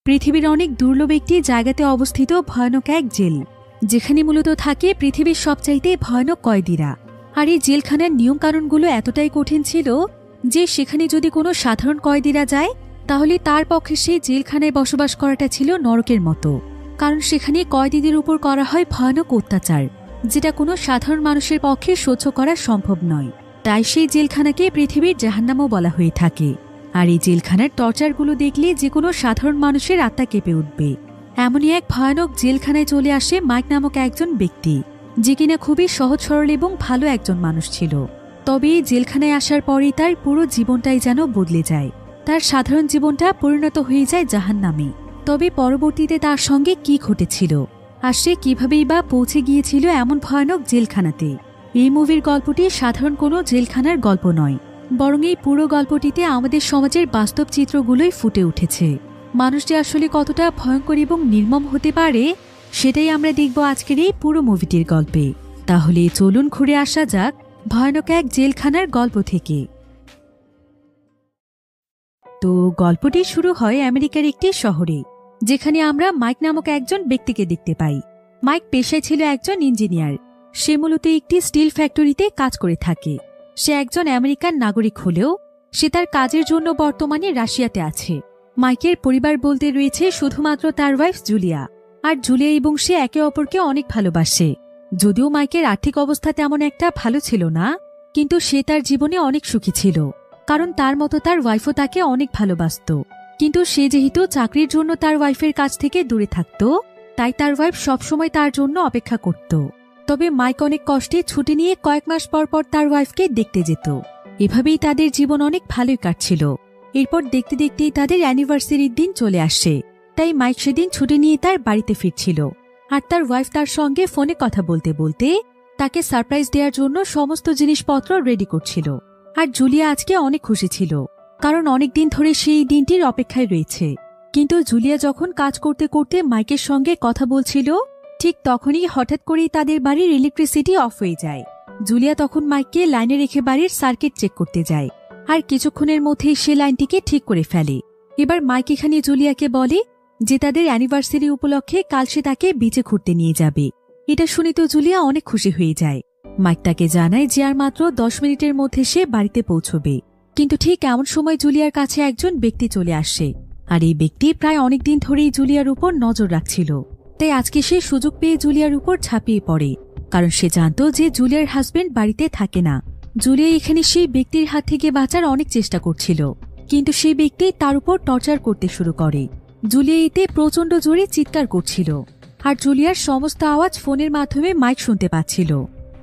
পৃথিবীর অনেক দুর্লভ একটি জায়গাতে অবস্থিত ভয়ানক এক জেল, যেখানে মূলত থাকে পৃথিবীর সবচাইতে ভয়ানক কয়েদিরা। আর এই জেলখানার নিয়মকানুনগুলো এতটাই কঠিন ছিল যে সেখানে যদি কোনো সাধারণ কয়েদিরা যায় তাহলে তার পক্ষে সেই জেলখানায় বসবাস করাটা ছিল নরকের মতো। কারণ সেখানে কয়েদিদের উপর করা হয় ভয়ানক অত্যাচার, যেটা কোনো সাধারণ মানুষের পক্ষে সহ্য করা সম্ভব নয়। তাই সেই জেলখানাকে পৃথিবীর জাহান্নামও বলা হয়ে থাকে। আর এই জেলখানার টর্চারগুলো দেখলে যে কোনো সাধারণ মানুষের আত্মা কেঁপে উঠবে। এমনই এক ভয়ানক জেলখানায় চলে আসে মাইক নামক একজন ব্যক্তি, যে কিনা খুবই সহজ সরল এবং ভালো একজন মানুষ ছিল। তবে এই জেলখানায় আসার পরেই তার পুরো জীবনটাই যেন বদলে যায়। তার সাধারণ জীবনটা পরিণত হয়ে যায় জাহান্নামে। তবে পরবর্তীতে তার সঙ্গে কি ঘটেছিল আর সে কিভাবেই বা পৌঁছে গিয়েছিল এমন ভয়ানক জেলখানাতে, এই মুভির গল্পটি সাধারণ কোনো জেলখানার গল্প নয়, বরং এই পুরো গল্পটিতে আমাদের সমাজের বাস্তব চিত্রগুলোই ফুটে উঠেছে। মানুষ যে আসলে কতটা ভয়ঙ্কর এবং নির্মম হতে পারে সেটাই আমরা দেখব আজকের এই পুরো মুভিটির গল্পে। তাহলে চলুন ঘুরে আসা যাক ভয়ানক এক জেলখানার গল্প থেকে। তো গল্পটি শুরু হয় আমেরিকার একটি শহরে, যেখানে আমরা মাইক নামক একজন ব্যক্তিকে দেখতে পাই। মাইক পেশায় ছিল একজন ইঞ্জিনিয়ার। সে মূলত একটি স্টিল ফ্যাক্টরিতে কাজ করে থাকে। সে একজন আমেরিকান নাগরিক হলেও সে তার কাজের জন্য বর্তমানে রাশিয়াতে আছে। মাইকের পরিবার বলতে রয়েছে শুধুমাত্র তার ওয়াইফ জুলিয়া। আর জুলিয়া এবং সে একে অপরকে অনেক ভালোবাসে। যদিও মাইকের আর্থিক অবস্থা তেমন একটা ভালো ছিল না, কিন্তু সে তার জীবনে অনেক সুখী ছিল, কারণ তার মতো তার ওয়াইফও তাকে অনেক ভালোবাসত। কিন্তু সে যেহেতু চাকরির জন্য তার ওয়াইফের কাছ থেকে দূরে থাকত, তাই তার ওয়াইফ সবসময় তার জন্য অপেক্ষা করত। তবে মাইক অনেক কষ্টে ছুটি নিয়ে কয়েক মাস পর পর তার ওয়াইফকে দেখতে যেত। এভাবেই তাদের জীবন অনেক ভালোই কাটছিল। এরপর দেখতে দেখতেই তাদের অ্যানিভার্সারির দিন চলে আসে। তাই মাইক সেদিন ছুটি নিয়ে তার বাড়িতে ফিরছিল। আর তার ওয়াইফ তার সঙ্গে ফোনে কথা বলতে বলতে তাকে সারপ্রাইজ দেওয়ার জন্য সমস্ত জিনিসপত্র রেডি করছিল। আর জুলিয়া আজকে অনেক খুশি ছিল, কারণ অনেকদিন ধরে সেই দিনটির অপেক্ষায় রয়েছে। কিন্তু জুলিয়া যখন কাজ করতে করতে মাইকের সঙ্গে কথা বলছিল, ঠিক তখনই হঠাৎ করেই তাদের বাড়ির ইলেকট্রিসিটি অফ হয়ে যায়। জুলিয়া তখন মাইককে লাইনে রেখে বাড়ির সার্কিট চেক করতে যায়। আর কিছুক্ষণের মধ্যেই সে লাইনটিকে ঠিক করে ফেলে। এবার মাইক এখানে জুলিয়াকে বলে যে তাদের অ্যানিভার্সারি উপলক্ষে কাল সে তাকে বিচে ঘুরতে নিয়ে যাবে। এটা শুনে তো জুলিয়া অনেক খুশি হয়ে যায়। মাইক তাকে জানায় যে আর মাত্র 10 মিনিটের মধ্যে সে বাড়িতে পৌঁছবে। কিন্তু ঠিক এমন সময় জুলিয়ার কাছে একজন ব্যক্তি চলে আসে। আর এই ব্যক্তি প্রায় অনেকদিন ধরেই জুলিয়ার উপর নজর রাখছিল। তাই আজকে সে সুযোগ পেয়ে জুলিয়ার উপর ঝাঁপিয়ে পড়ে, কারণ সে জানত যে জুলিয়ার হাজবেন্ড বাড়িতে থাকে না। জুলিয়া এখানে সেই ব্যক্তির হাত থেকে বাঁচার অনেক চেষ্টা করছিল, কিন্তু সেই ব্যক্তি তার উপর টর্চার করতে শুরু করে। জুলিয়া এতে প্রচণ্ড জোরে চিৎকার করছিল, আর জুলিয়ার সমস্ত আওয়াজ ফোনের মাধ্যমে মাইক শুনতে পাচ্ছিল।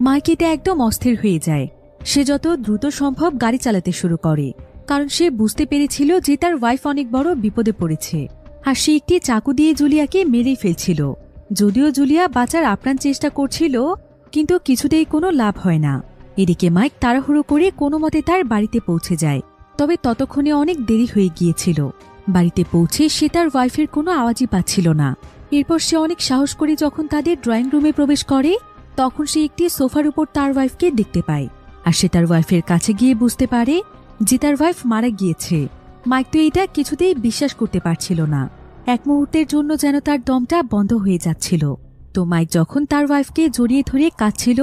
মাইক এতে একদম অস্থির হয়ে যায়। সে যত দ্রুত সম্ভব গাড়ি চালাতে শুরু করে, কারণ সে বুঝতে পেরেছিল যে তার ওয়াইফ অনেক বড় বিপদে পড়েছে। আর সে একটি চাকু দিয়ে জুলিয়াকে মেরেই ফেলছিল। যদিও জুলিয়া বাঁচার আপ্রাণ চেষ্টা করছিল, কিন্তু কিছুতেই কোনো লাভ হয় না। এদিকে মাইক তাড়াহুড়ো করে কোনো মতে তার বাড়িতে পৌঁছে যায়। তবে ততক্ষণে অনেক দেরি হয়ে গিয়েছিল। বাড়িতে পৌঁছে সে তার ওয়াইফের কোনো আওয়াজই পাচ্ছিল না। এরপর সে অনেক সাহস করে যখন তাদের ড্রয়িং রুমে প্রবেশ করে, তখন সে একটি সোফার উপর তার ওয়াইফকে দেখতে পায়। আর সে তার ওয়াইফের কাছে গিয়ে বুঝতে পারে যে তার ওয়াইফ মারা গিয়েছে। মাইক তো এটা কিছুতেই বিশ্বাস করতে পারছিল না। এক মুহূর্তের জন্য যেন তার দমটা বন্ধ হয়ে যাচ্ছিল। তো মাইক যখন তার ওয়াইফকে জড়িয়ে ধরে কাঁদছিল,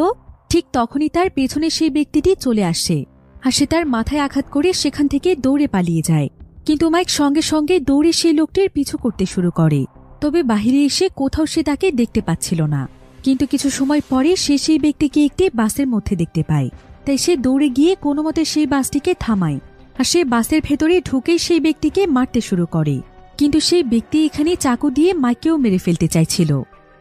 ঠিক তখনই তার পেছনে সেই ব্যক্তিটি চলে আসে। আর সে তার মাথায় আঘাত করে সেখান থেকে দৌড়ে পালিয়ে যায়। কিন্তু মাইক সঙ্গে সঙ্গে দৌড়ে সেই লোকটির পিছু করতে শুরু করে। তবে বাহিরে এসে কোথাও সে তাকে দেখতে পাচ্ছিল না। কিন্তু কিছু সময় পরে সে সেই ব্যক্তিকে একটি বাসের মধ্যে দেখতে পায়। তাই সে দৌড়ে গিয়ে কোনো মতে সেই বাসটিকে থামায়। আর সে বাসের ভেতরে ঢুকেই সেই ব্যক্তিকে মারতে শুরু করে। কিন্তু সেই ব্যক্তি এখানে চাকু দিয়ে মাইককেও মেরে ফেলতে চাইছিল।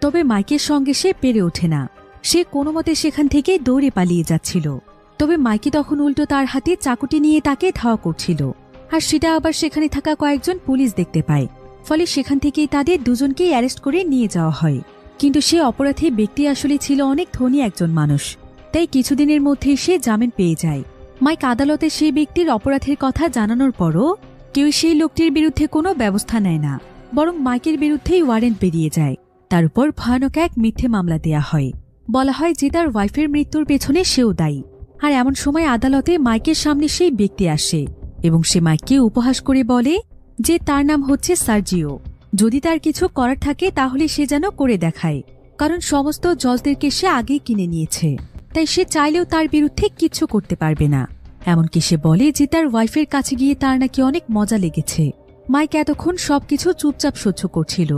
তবে মাইকের সঙ্গে সে পেরে ওঠে না। সে কোনো মতে সেখান থেকে দৌড়ে পালিয়ে যাচ্ছিল। তবে মাইকে তখন উল্টো তার হাতে চাকুটি নিয়ে তাকে ধাওয়া করছিল। আর সেটা আবার সেখানে থাকা কয়েকজন পুলিশ দেখতে পায়। ফলে সেখান থেকেই তাদের দুজনকেই অ্যারেস্ট করে নিয়ে যাওয়া হয়। কিন্তু সে অপরাধী ব্যক্তি আসলে ছিল অনেক ধনী একজন মানুষ। তাই কিছুদিনের মধ্যেই সে জামিন পেয়ে যায়। মাইক আদালতে সেই ব্যক্তির অপরাধের কথা জানানোর পরও কেউ সেই লোকটির বিরুদ্ধে কোনো ব্যবস্থা নেয় না, বরং মাইকের বিরুদ্ধেই ওয়ারেন্ট বেরিয়ে যায়। তার উপর ভয়ানক এক মিথ্যে মামলা দেয়া হয়। বলা হয় যে তার ওয়াইফের মৃত্যুর পেছনে সেও দায়ী। আর এমন সময় আদালতে মাইকের সামনে সেই ব্যক্তি আসে এবং সে মাইককে উপহাস করে বলে যে তার নাম হচ্ছে সার্জিও, যদি তার কিছু করার থাকে তাহলে সে যেন করে দেখায়, কারণ সমস্ত জজদেরকে সে আগেই কিনে নিয়েছে, তাই সে চাইলেও তার বিরুদ্ধে কিচ্ছু করতে পারবে না। এমনকি সে বলে যে তার ওয়াইফের কাছে গিয়ে তার নাকি অনেক মজা লেগেছে। মাইক এতক্ষণ সবকিছু চুপচাপ সহ্য করছিল,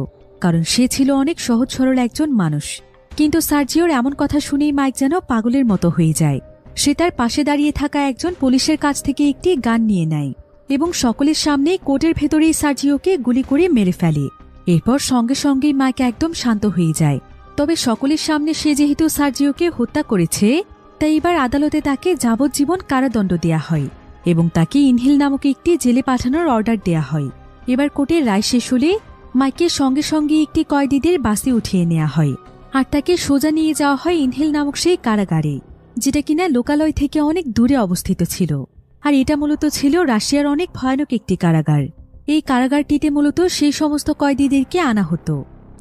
কারণ সে ছিল অনেক সহজ সরল একজন মানুষ। কিন্তু সার্জিওর এমন কথা শুনেই মাইক যেন পাগলের মতো হয়ে যায়। সে তার পাশে দাঁড়িয়ে থাকা একজন পুলিশের কাছ থেকে একটি গান নিয়ে নেয় এবং সকলের সামনেই কোর্টের ভেতরেই সার্জিওকে গুলি করে মেরে ফেলে। এরপর সঙ্গে সঙ্গেই মাইক একদম শান্ত হয়ে যায়। তবে সকলের সামনে সে যেহেতু সার্জিওকে হত্যা করেছে, তাই এবার আদালতে তাকে যাবজ্জীবন কারাদণ্ড দেয়া হয় এবং তাকে ইনহিল নামক একটি জেলে পাঠানোর অর্ডার দেয়া হয়। এবার কোর্টের রায় শেষ হলে মাইককে সঙ্গে সঙ্গে একটি কয়েদিদের বাসে উঠিয়ে নেওয়া হয় আর তাকে সোজা নিয়ে যাওয়া হয় ইনহিল নামক সেই কারাগারে, যেটা কিনা লোকালয় থেকে অনেক দূরে অবস্থিত ছিল। আর এটা মূলত ছিল রাশিয়ার অনেক ভয়ানক একটি কারাগার। এই কারাগারটিতে মূলত সেই সমস্ত কয়েদিদেরকে আনা হতো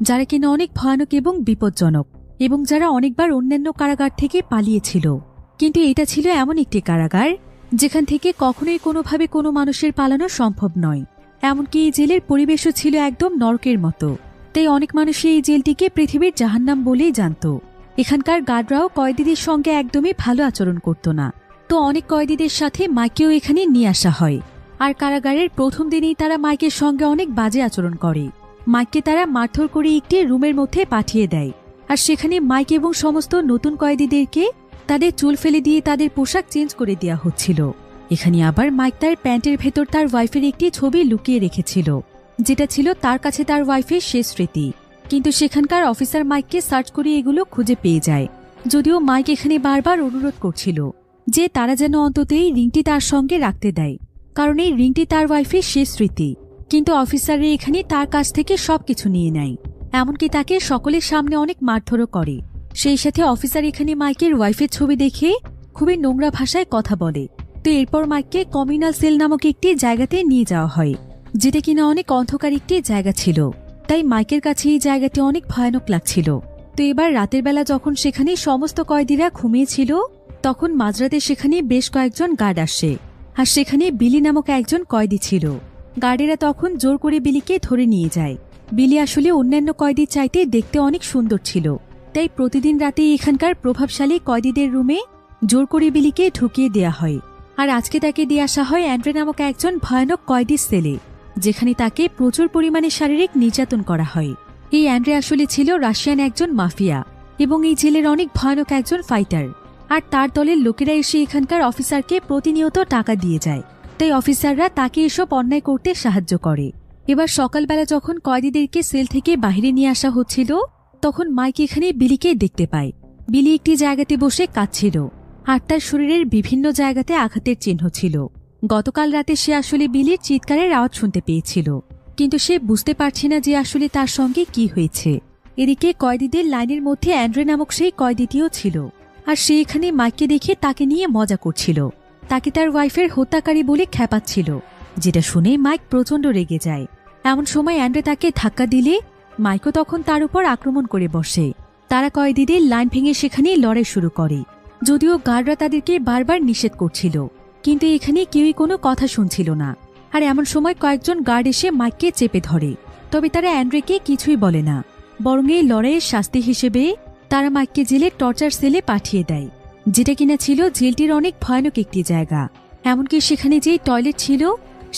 যারা কিনা অনেক ভয়ানক এবং বিপজ্জনক এবং যারা অনেকবার অন্যান্য কারাগার থেকে পালিয়েছিল। কিন্তু এটা ছিল এমন একটি কারাগার যেখান থেকে কখনোই কোনোভাবে কোনো মানুষের পালানো সম্ভব নয়। এমনকি এই জেলের পরিবেশও ছিল একদম নরকের মতো। তাই অনেক মানুষই এই জেলটিকে পৃথিবীর জাহান্নাম বলেই জানত। এখানকার গার্ডরাও কয়েদিদের সঙ্গে একদমই ভালো আচরণ করত না। তো অনেক কয়েদিদের সাথে মাইকেও এখানে নিয়ে আসা হয়। আর কারাগারের প্রথম দিনেই তারা মাইকের সঙ্গে অনেক বাজে আচরণ করে। মাইককে তারা মারধর করে একটি রুমের মধ্যে পাঠিয়ে দেয় আর সেখানে মাইক এবং সমস্ত নতুন কয়েদিদেরকে তাদের চুল ফেলে দিয়ে তাদের পোশাক চেঞ্জ করে দেওয়া হচ্ছিল। এখানে আবার মাইক তার প্যান্টের ভেতর তার ওয়াইফের একটি ছবি লুকিয়ে রেখেছিল, যেটা ছিল তার কাছে তার ওয়াইফের শেষ স্মৃতি। কিন্তু সেখানকার অফিসার মাইককে সার্চ করে এগুলো খুঁজে পেয়ে যায়, যদিও মাইক এখানে বারবার অনুরোধ করছিল যে তারা যেন অন্তত এই রিংটি তার সঙ্গে রাখতে দেয়, কারণ এই রিংটি তার ওয়াইফের শেষ স্মৃতি। কিন্তু অফিসাররা এখানে তার কাছ থেকে সবকিছু নিয়ে নেয়, এমনকি তাকে সকলের সামনে অনেক মারধরও করে। সেই সাথে অফিসার এখানে মাইকের ওয়াইফের ছবি দেখে খুবই নোংরা ভাষায় কথা বলে। তো এরপর মাইককে কমিউনাল সেল নামক একটি জায়গাতে নিয়ে যাওয়া হয়, যেটা কিনা অনেক অন্ধকার একটি জায়গা ছিল। তাই মাইকের কাছে এই জায়গাটি অনেক ভয়ানক লাগছিল। তো এবার রাতের বেলা যখন সেখানে সমস্ত কয়েদিরা ঘুমিয়েছিল, তখন মাঝরাতে সেখানে বেশ কয়েকজন গার্ড আসে আর সেখানে বিলি নামক একজন কয়েদি ছিল। গার্ডেরা তখন জোর করে বিলিকে ধরে নিয়ে যায়। বিলি আসলে অন্যান্য কয়েদির চাইতে দেখতে অনেক সুন্দর ছিল, তাই প্রতিদিন রাতে এখানকার প্রভাবশালী কয়েদিদের রুমে জোর করে বিলিকে ঢুকিয়ে দেয়া হয়। আর আজকে তাকে দিয়ে আসা হয় অ্যান্ড্রে নামক একজন ভয়ানক কয়েদির সেলে, যেখানে তাকে প্রচুর পরিমাণে শারীরিক নির্যাতন করা হয়। এই অ্যান্ড্রে আসলে ছিল রাশিয়ান একজন মাফিয়া এবং এই জেলের অনেক ভয়ানক একজন ফাইটার। আর তার দলের লোকেরা এসে এখানকার অফিসারকে প্রতিনিয়ত টাকা দিয়ে যায়, তাই অফিসাররা তাকে এসব অন্যায় করতে সাহায্য করে। এবার সকালবেলা যখন কয়েদিদেরকে সেল থেকে বাইরে নিয়ে আসা হচ্ছিল, তখন মাইক এখানে বিলিকে দেখতে পায়। বিলি একটি জায়গাতে বসে কাঁদছিল আর তার শরীরের বিভিন্ন জায়গাতে আঘাতের চিহ্ন ছিল। গতকাল রাতে সে আসলে বিলির চিৎকারের আওয়াজ শুনতে পেয়েছিল, কিন্তু সে বুঝতে পারছে না যে আসলে তার সঙ্গে কি হয়েছে। এদিকে কয়েদিদের লাইনের মধ্যে অ্যান্ড্রে নামক সেই কয়েদিটিও ছিল, আর সে এখানে মাইককে দেখে তাকে নিয়ে মজা করছিল, তাকে তার ওয়াইফের হত্যাকারী বলে খ্যাপাচ্ছিল, যেটা শুনে মাইক প্রচণ্ড রেগে যায়। এমন সময় অ্যান্ড্রে তাকে ধাক্কা দিলে মাইকও তখন তার উপর আক্রমণ করে বসে। তারা কয়েদিদের লাইন ভেঙে সেখানে লড়াই শুরু করে, যদিও গার্ডরা তাদেরকে বারবার নিষেধ করছিল, কিন্তু এখানে কেউই কোনো কথা শুনছিল না। আর এমন সময় কয়েকজন গার্ড এসে মাইককে চেপে ধরে, তবে তারা অ্যান্ড্রেকে কিছুই বলে না, বরং এই লড়াইয়ের শাস্তি হিসেবে তারা মাইককে জেলের টর্চার সেলে পাঠিয়ে দেয়, যেটা কিনা ছিল জেলটির অনেক ভয়ানক একটি জায়গা। এমনকি সেখানে যেই টয়লেট ছিল,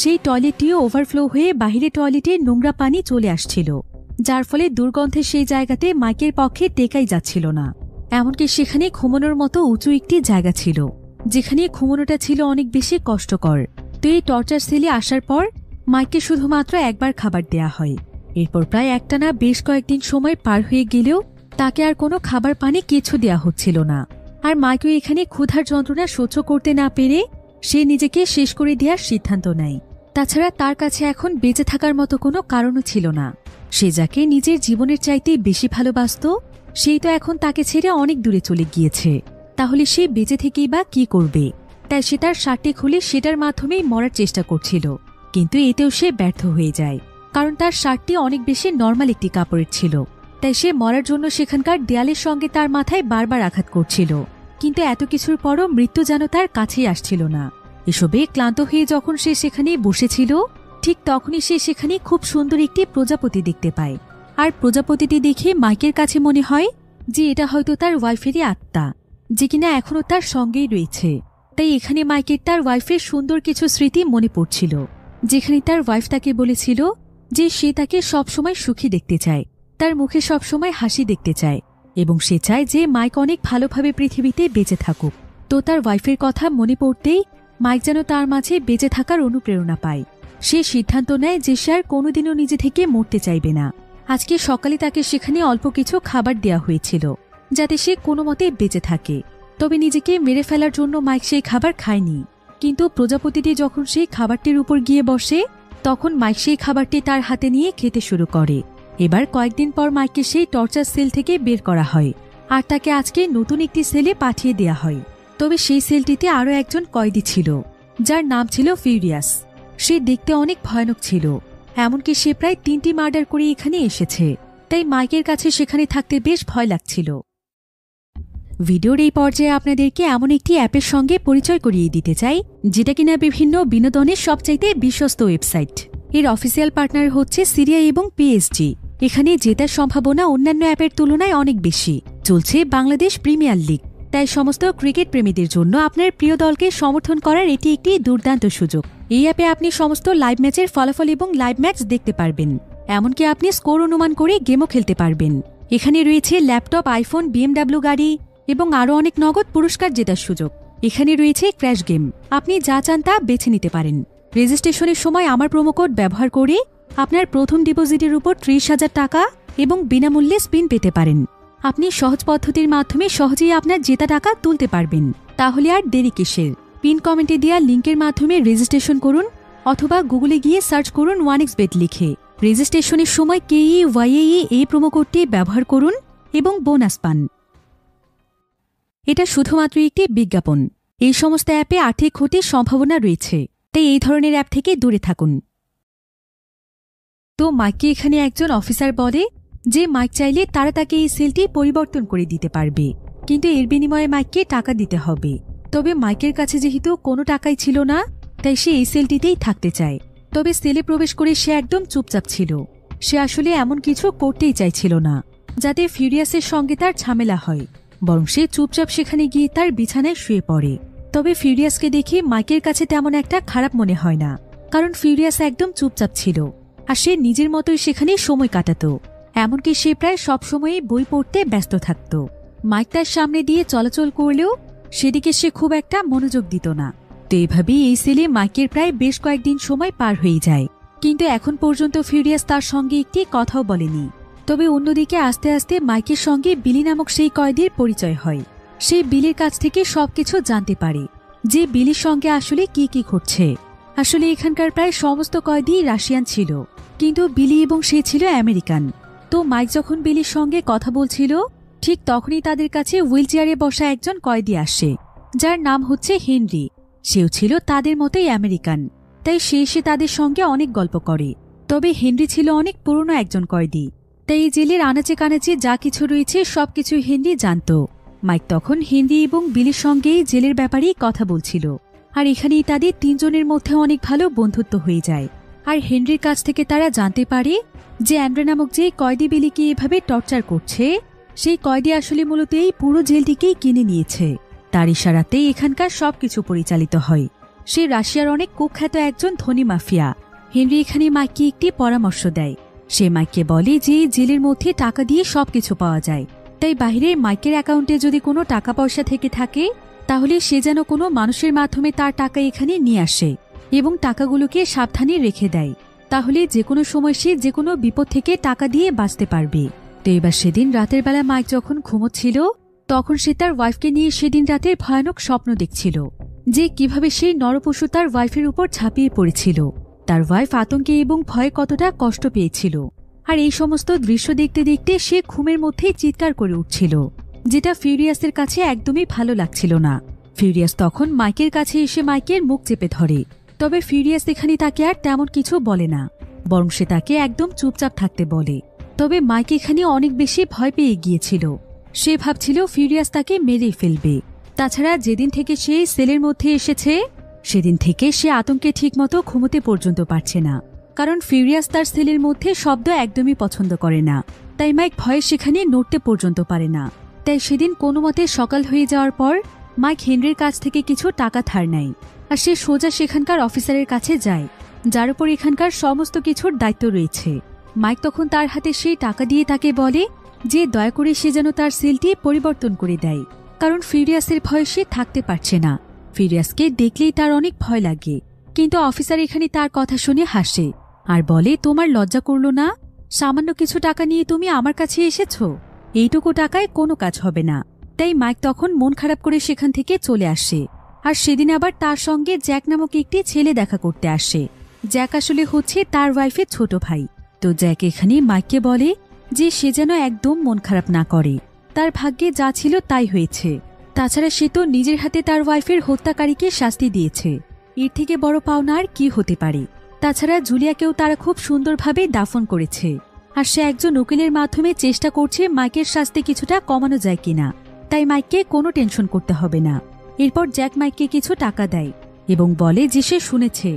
সেই টয়লেটটিও ওভারফ্লো হয়ে বাহিরে টয়লেটে নোংরা পানি চলে আসছিল, যার ফলে দুর্গন্ধে সেই জায়গাতে মাইকের পক্ষে টেকাই যাচ্ছিল না। এমনকি সেখানে ঘুমানোর মতো উঁচু একটি জায়গা ছিল, যেখানে ঘুমানোটা ছিল অনেক বেশি কষ্টকর। তো এই টর্চার সেলে আসার পর মাইককে শুধুমাত্র একবার খাবার দেয়া হয়। এরপর প্রায় একটানা বেশ কয়েকদিন সময় পার হয়ে গেলেও তাকে আর কোনো খাবার পানি কিছু দেয়া হচ্ছিল না। আর মাইকও এখানে ক্ষুধার যন্ত্রণা সহ্য করতে না পেরে সে নিজেকে শেষ করে দেওয়ার সিদ্ধান্ত নেয়। তাছাড়া তার কাছে এখন বেঁচে থাকার মতো কোনো কারণও ছিল না। সে যাকে নিজের জীবনের চাইতে বেশি ভালোবাসত, সেই তো এখন তাকে ছেড়ে অনেক দূরে চলে গিয়েছে। তাহলে সে বেঁচে থেকেই বা কি করবে? তাই সে তার শার্টটি খুলে সেটার মাধ্যমেই মরার চেষ্টা করছিল, কিন্তু এতেও সে ব্যর্থ হয়ে যায়, কারণ তার শার্টটি অনেক বেশি নর্মাল একটি কাপড়ের ছিল। তাই সে মরার জন্য সেখানকার দেয়ালের সঙ্গে তার মাথায় বারবার আঘাত করছিল, কিন্তু এত কিছুর পরও মৃত্যু যেন তার কাছেই আসছিল না। এসবে ক্লান্ত হয়ে যখন সে সেখানে বসেছিল, ঠিক তখনই সে সেখানে খুব সুন্দর একটি প্রজাপতি দেখতে পায়। আর প্রজাপতিটি দেখে মাইকের কাছে মনে হয় যে এটা হয়তো তার ওয়াইফেরই আত্মা, যে কিনা এখনও তার সঙ্গেই রয়েছে। তাই এখানে মাইকের তার ওয়াইফের সুন্দর কিছু স্মৃতি মনে পড়ছিল, যেখানে তার ওয়াইফ তাকে বলেছিল যে সে তাকে সবসময় সুখী দেখতে চায়, তার মুখে সবসময় হাসি দেখতে চায়, এবং সে চায় যে মাইক অনেক ভালোভাবে পৃথিবীতে বেঁচে থাকুক। তো তার ওয়াইফের কথা মনে পড়তেই মাইক যেন তার মাঝে বেঁচে থাকার অনুপ্রেরণা পায়। সে সিদ্ধান্ত নেয় যে সে আর কোনোদিনও নিজে থেকে মরতে চাইবে না। আজকে সকালে তাকে সেখানে অল্প কিছু খাবার দেওয়া হয়েছিল যাতে সে কোনো মতে বেঁচে থাকে। তবে নিজেকে মেরে ফেলার জন্য মাইক সেই খাবার খায়নি। কিন্তু প্রজাপতিটি যখন সেই খাবারটির উপর গিয়ে বসে, তখন মাইক সেই খাবারটি তার হাতে নিয়ে খেতে শুরু করে। এবার কয়েকদিন পর মাইককে সেই টর্চার সেল থেকে বের করা হয়, আর তাকে আজকে নতুন একটি সেলে পাঠিয়ে দেয়া হয়। তবে সেই সেলটিতে আরও একজন কয়েদি ছিল, যার নাম ছিল ফিউরিয়াস। সে দেখতে অনেক ভয়ানক ছিল, এমনকি সে প্রায় 3টি মার্ডার করে এখানে এসেছে। তাই মাইকের কাছে সেখানে থাকতে বেশ ভয় লাগছিল। ভিডিওর এই পর্যায়ে আপনাদেরকে এমন একটি অ্যাপের সঙ্গে পরিচয় করিয়ে দিতে চাই, যেটা কিনা বিভিন্ন বিনোদনের সবচাইতে বিশ্বস্ত ওয়েবসাইট। এর অফিসিয়াল পার্টনার হচ্ছে সিরিয়া এবং পিএসজি। এখানে জেতার সম্ভাবনা অন্যান্য অ্যাপের তুলনায় অনেক বেশি। চলছে বাংলাদেশ প্রিমিয়ার লিগ, তাই সমস্ত ক্রিকেট প্রেমীদের জন্য আপনার প্রিয় দলকে সমর্থন করার এটি একটি দুর্দান্ত সুযোগ। এই অ্যাপে আপনি সমস্ত লাইভ ম্যাচের ফলাফল এবং লাইভ ম্যাচ দেখতে পারবেন, এমনকি আপনি স্কোর অনুমান করে গেমও খেলতে পারবেন। এখানে রয়েছে ল্যাপটপ, আইফোন, BMW গাড়ি এবং আরও অনেক নগদ পুরস্কার জেতার সুযোগ। এখানে রয়েছে ক্র্যাশ গেম, আপনি যা চান তা বেছে নিতে পারেন। রেজিস্ট্রেশনের সময় আমার প্রোমোকোড ব্যবহার করে আপনার প্রথম ডিপোজিটের উপর 30,000 টাকা এবং বিনামূল্যে স্পিন পেতে পারেন। আপনি সহজ পদ্ধতির মাধ্যমে সহজেই আপনার জেতা টাকা তুলতে পারবেন। তাহলে আর দেরি কিসের? পিন কমেন্টে দেওয়া লিঙ্কের মাধ্যমে রেজিস্ট্রেশন করুন, অথবা গুগলে গিয়ে সার্চ করুন 1xbet লিখে। রেজিস্ট্রেশনের সময় KEYAE এই প্রোমোকোডটি ব্যবহার করুন এবং বোনাস পান। এটা শুধুমাত্র একটি বিজ্ঞাপন। এই সমস্ত অ্যাপে আর্থিক ক্ষতির সম্ভাবনা রয়েছে, তাই এই ধরনের অ্যাপ থেকে দূরে থাকুন। তো মাইককে এখানে একজন অফিসার বলে যে মাইক চাইলে তারা তাকে এই সেলটি পরিবর্তন করে দিতে পারবে, কিন্তু এর বিনিময়ে মাইককে টাকা দিতে হবে। তবে মাইকের কাছে যেহেতু কোনো টাকাই ছিল না, তাই সে এই সেলটিতেই থাকতে চায়। তবে সেলে প্রবেশ করে সে একদম চুপচাপ ছিল। সে আসলে এমন কিছু করতেই চাইছিল না যাতে ফিউরিয়াসের সঙ্গে তার ঝামেলা হয়, বরং সে চুপচাপ সেখানে গিয়ে তার বিছানায় শুয়ে পড়ে। তবে ফিউরিয়াসকে দেখে মাইকের কাছে তেমন একটা খারাপ মনে হয় না, কারণ ফিউরিয়াস একদম চুপচাপ ছিল আর সে নিজের মতোই সেখানে সময় কাটাত। এমনকি সে প্রায় সবসময়ই বই পড়তে ব্যস্ত থাকত। মাইক তার সামনে দিয়ে চলাচল করলেও সেদিকে সে খুব একটা মনোযোগ দিত না। তো এভাবেই এই সেলে মাইকের প্রায় বেশ কয়েকদিন সময় পার হয়ে যায়, কিন্তু এখন পর্যন্ত ফিউরিয়াস তার সঙ্গে একটি কথাও বলেনি। তবে অন্যদিকে আস্তে আস্তে মাইকের সঙ্গে বিলি নামক সেই কয়েদির পরিচয় হয়। সে বিলির কাছ থেকে সবকিছু জানতে পারে যে বিলির সঙ্গে আসলে কি কি ঘটছে। আসলে এখানকার প্রায় সমস্ত কয়েদি রাশিয়ান ছিল, কিন্তু বিলি এবং সে ছিল আমেরিকান। তো মাইক যখন বিলির সঙ্গে কথা বলছিল, ঠিক তখনই তাদের কাছে হুইলচেয়ারে বসা একজন কয়েদি আসে, যার নাম হচ্ছে হেনরি। সেও ছিল তাদের মতোই আমেরিকান, তাই সে এসে তাদের সঙ্গে অনেক গল্প করে। তবে হেনরি ছিল অনেক পুরনো একজন কয়েদি, তাই এই জেলের আনাচে কানাচে যা কিছু রয়েছে সবকিছু হেনরি জানত। মাইক তখন হেনরি এবং বিলির সঙ্গেই জেলের ব্যাপারেই কথা বলছিল, আর এখানেই তাদের তিনজনের মধ্যে অনেক ভালো বন্ধুত্ব হয়ে যায়। আর হেনরির কাছ থেকে তারা জানতে পারে যে অ্যান্ড্রে নামক যে কয়েদি বিলিকে এভাবে টর্চার করছে, সেই কয়েদি আসলে মূলত এই পুরো জেলটিকেই কিনে নিয়েছে। তার ইশারাতেই এখানকার সবকিছু পরিচালিত হয়। সে রাশিয়ার অনেক কুখ্যাত একজন ধনী মাফিয়া। হেনরি এখানে মাইককে একটি পরামর্শ দেয়। সে মাইককে বলে যে জেলের মধ্যে টাকা দিয়ে সবকিছু পাওয়া যায়, তাই বাইরের মাইকের অ্যাকাউন্টে যদি কোনো টাকা পয়সা থেকে থাকে, তাহলে সে যেন কোনো মানুষের মাধ্যমে তার টাকা এখানে নিয়ে আসে এবং টাকাগুলোকে সাবধানে রেখে দেয়। তাহলে যে কোনো সময় সে যে কোনো বিপদ থেকে টাকা দিয়ে বাঁচতে পারবে। তো এবার সেদিন রাতের বেলা মাইক যখন ঘুমোচ্ছিল, তখন সে তার ওয়াইফকে নিয়ে সেদিন রাতের ভয়ানক স্বপ্ন দেখছিল, যে কিভাবে সেই নরপশু তার ওয়াইফের উপর ঝাঁপিয়ে পড়েছিল। তার ওয়াইফ আতঙ্কে এবং ভয়ে কতটা কষ্ট পেয়েছিল। আর এই সমস্ত দৃশ্য দেখতে দেখতে সে ঘুমের মধ্যেই চিৎকার করে উঠছিল, যেটা ফিউরিয়াসের কাছে একদমই ভালো লাগছিল না। ফিউরিয়াস তখন মাইকের কাছে এসে মাইকের মুখ চেপে ধরে। তবে ফিউরিয়াস এখানে তাকে আর তেমন কিছু বলে না, বরং সে তাকে একদম চুপচাপ থাকতে বলে। তবে মাইক এখানে অনেক বেশি ভয় পেয়ে গিয়েছিল। সে ভাবছিল ফিউরিয়াস তাকে মেরেই ফেলবে। তাছাড়া যেদিন থেকে সে সেলের মধ্যে এসেছে, সেদিন থেকে সে আতঙ্কে ঠিকমতো ঘুমোতে পর্যন্ত পারছে না। কারণ ফিউরিয়াস তার সেলের মধ্যে শব্দ একদমই পছন্দ করে না। তাই মাইক ভয়ে সেখানে নড়তে পর্যন্ত পারে না। তাই সেদিন কোনো মতে সকাল হয়ে যাওয়ার পর মাইক হেনরির কাছ থেকে কিছু টাকা ধার নেয়, আর সে সোজা সেখানকার অফিসারের কাছে যায়, যার উপর এখানকার সমস্ত কিছুর দায়িত্ব রয়েছে। মাইক তখন তার হাতে সেই টাকা দিয়ে তাকে বলে যে দয়া করে সে যেন তার সেলটি পরিবর্তন করে দেয়, কারণ ফিউরিয়াসের ভয়ে সে থাকতে পারছে না। ফিউরিয়াসকে দেখলেই তার অনেক ভয় লাগে, কিন্তু অফিসার এখানে তার কথা শুনে হাসে আর বলে, তোমার লজ্জা করল না? সামান্য কিছু টাকা নিয়ে তুমি আমার কাছে এসেছো? এইটুকু টাকায় কোনো কাজ হবে না। তাই মাইক তখন মন খারাপ করে সেখান থেকে চলে আসে। আর সেদিন আবার তার সঙ্গে জ্যাক নামক একটি ছেলে দেখা করতে আসে। জ্যাক আসলে হচ্ছে তার ওয়াইফের ছোট ভাই। তো জ্যাক এখানে মাইককে বলে যে সে যেন একদম মন খারাপ না করে, তার ভাগ্যে যা ছিল তাই হয়েছে। তাছাড়া সে তো নিজের হাতে তার ওয়াইফের হত্যাকারীকে শাস্তি দিয়েছে, এর থেকে বড় পাওনা আর কি হতে পারে। তাছাড়া জুলিয়াকেও তারা খুব সুন্দরভাবে দাফন করেছে, আর সে একজন উকিলের মাধ্যমে চেষ্টা করছে মাইকের শাস্তি কিছুটা কমানো যায় কিনা। তাই মাইককে কোনো টেনশন করতে হবে না। এরপর জ্যাক মাইককে কিছু টাকা দেয় এবং বলে যে সে শুনেছে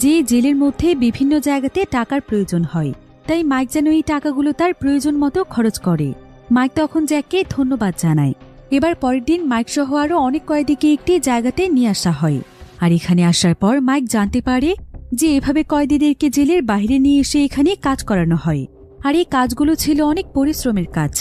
যে জেলের মধ্যে বিভিন্ন জায়গাতে টাকার প্রয়োজন হয়, তাই মাইক যেন এই টাকাগুলো তার প্রয়োজন মতো খরচ করে। মাইক তখন জ্যাককে ধন্যবাদ জানায়। এবার পরের দিন মাইক সহ আরও অনেক কয়েদিকে একটি জায়গাতে নিয়ে আসা হয়। আর এখানে আসার পর মাইক জানতে পারে যে এভাবে কয়েদিদেরকে জেলের বাইরে নিয়ে এসে এখানে কাজ করানো হয়। আর এই কাজগুলো ছিল অনেক পরিশ্রমের কাজ,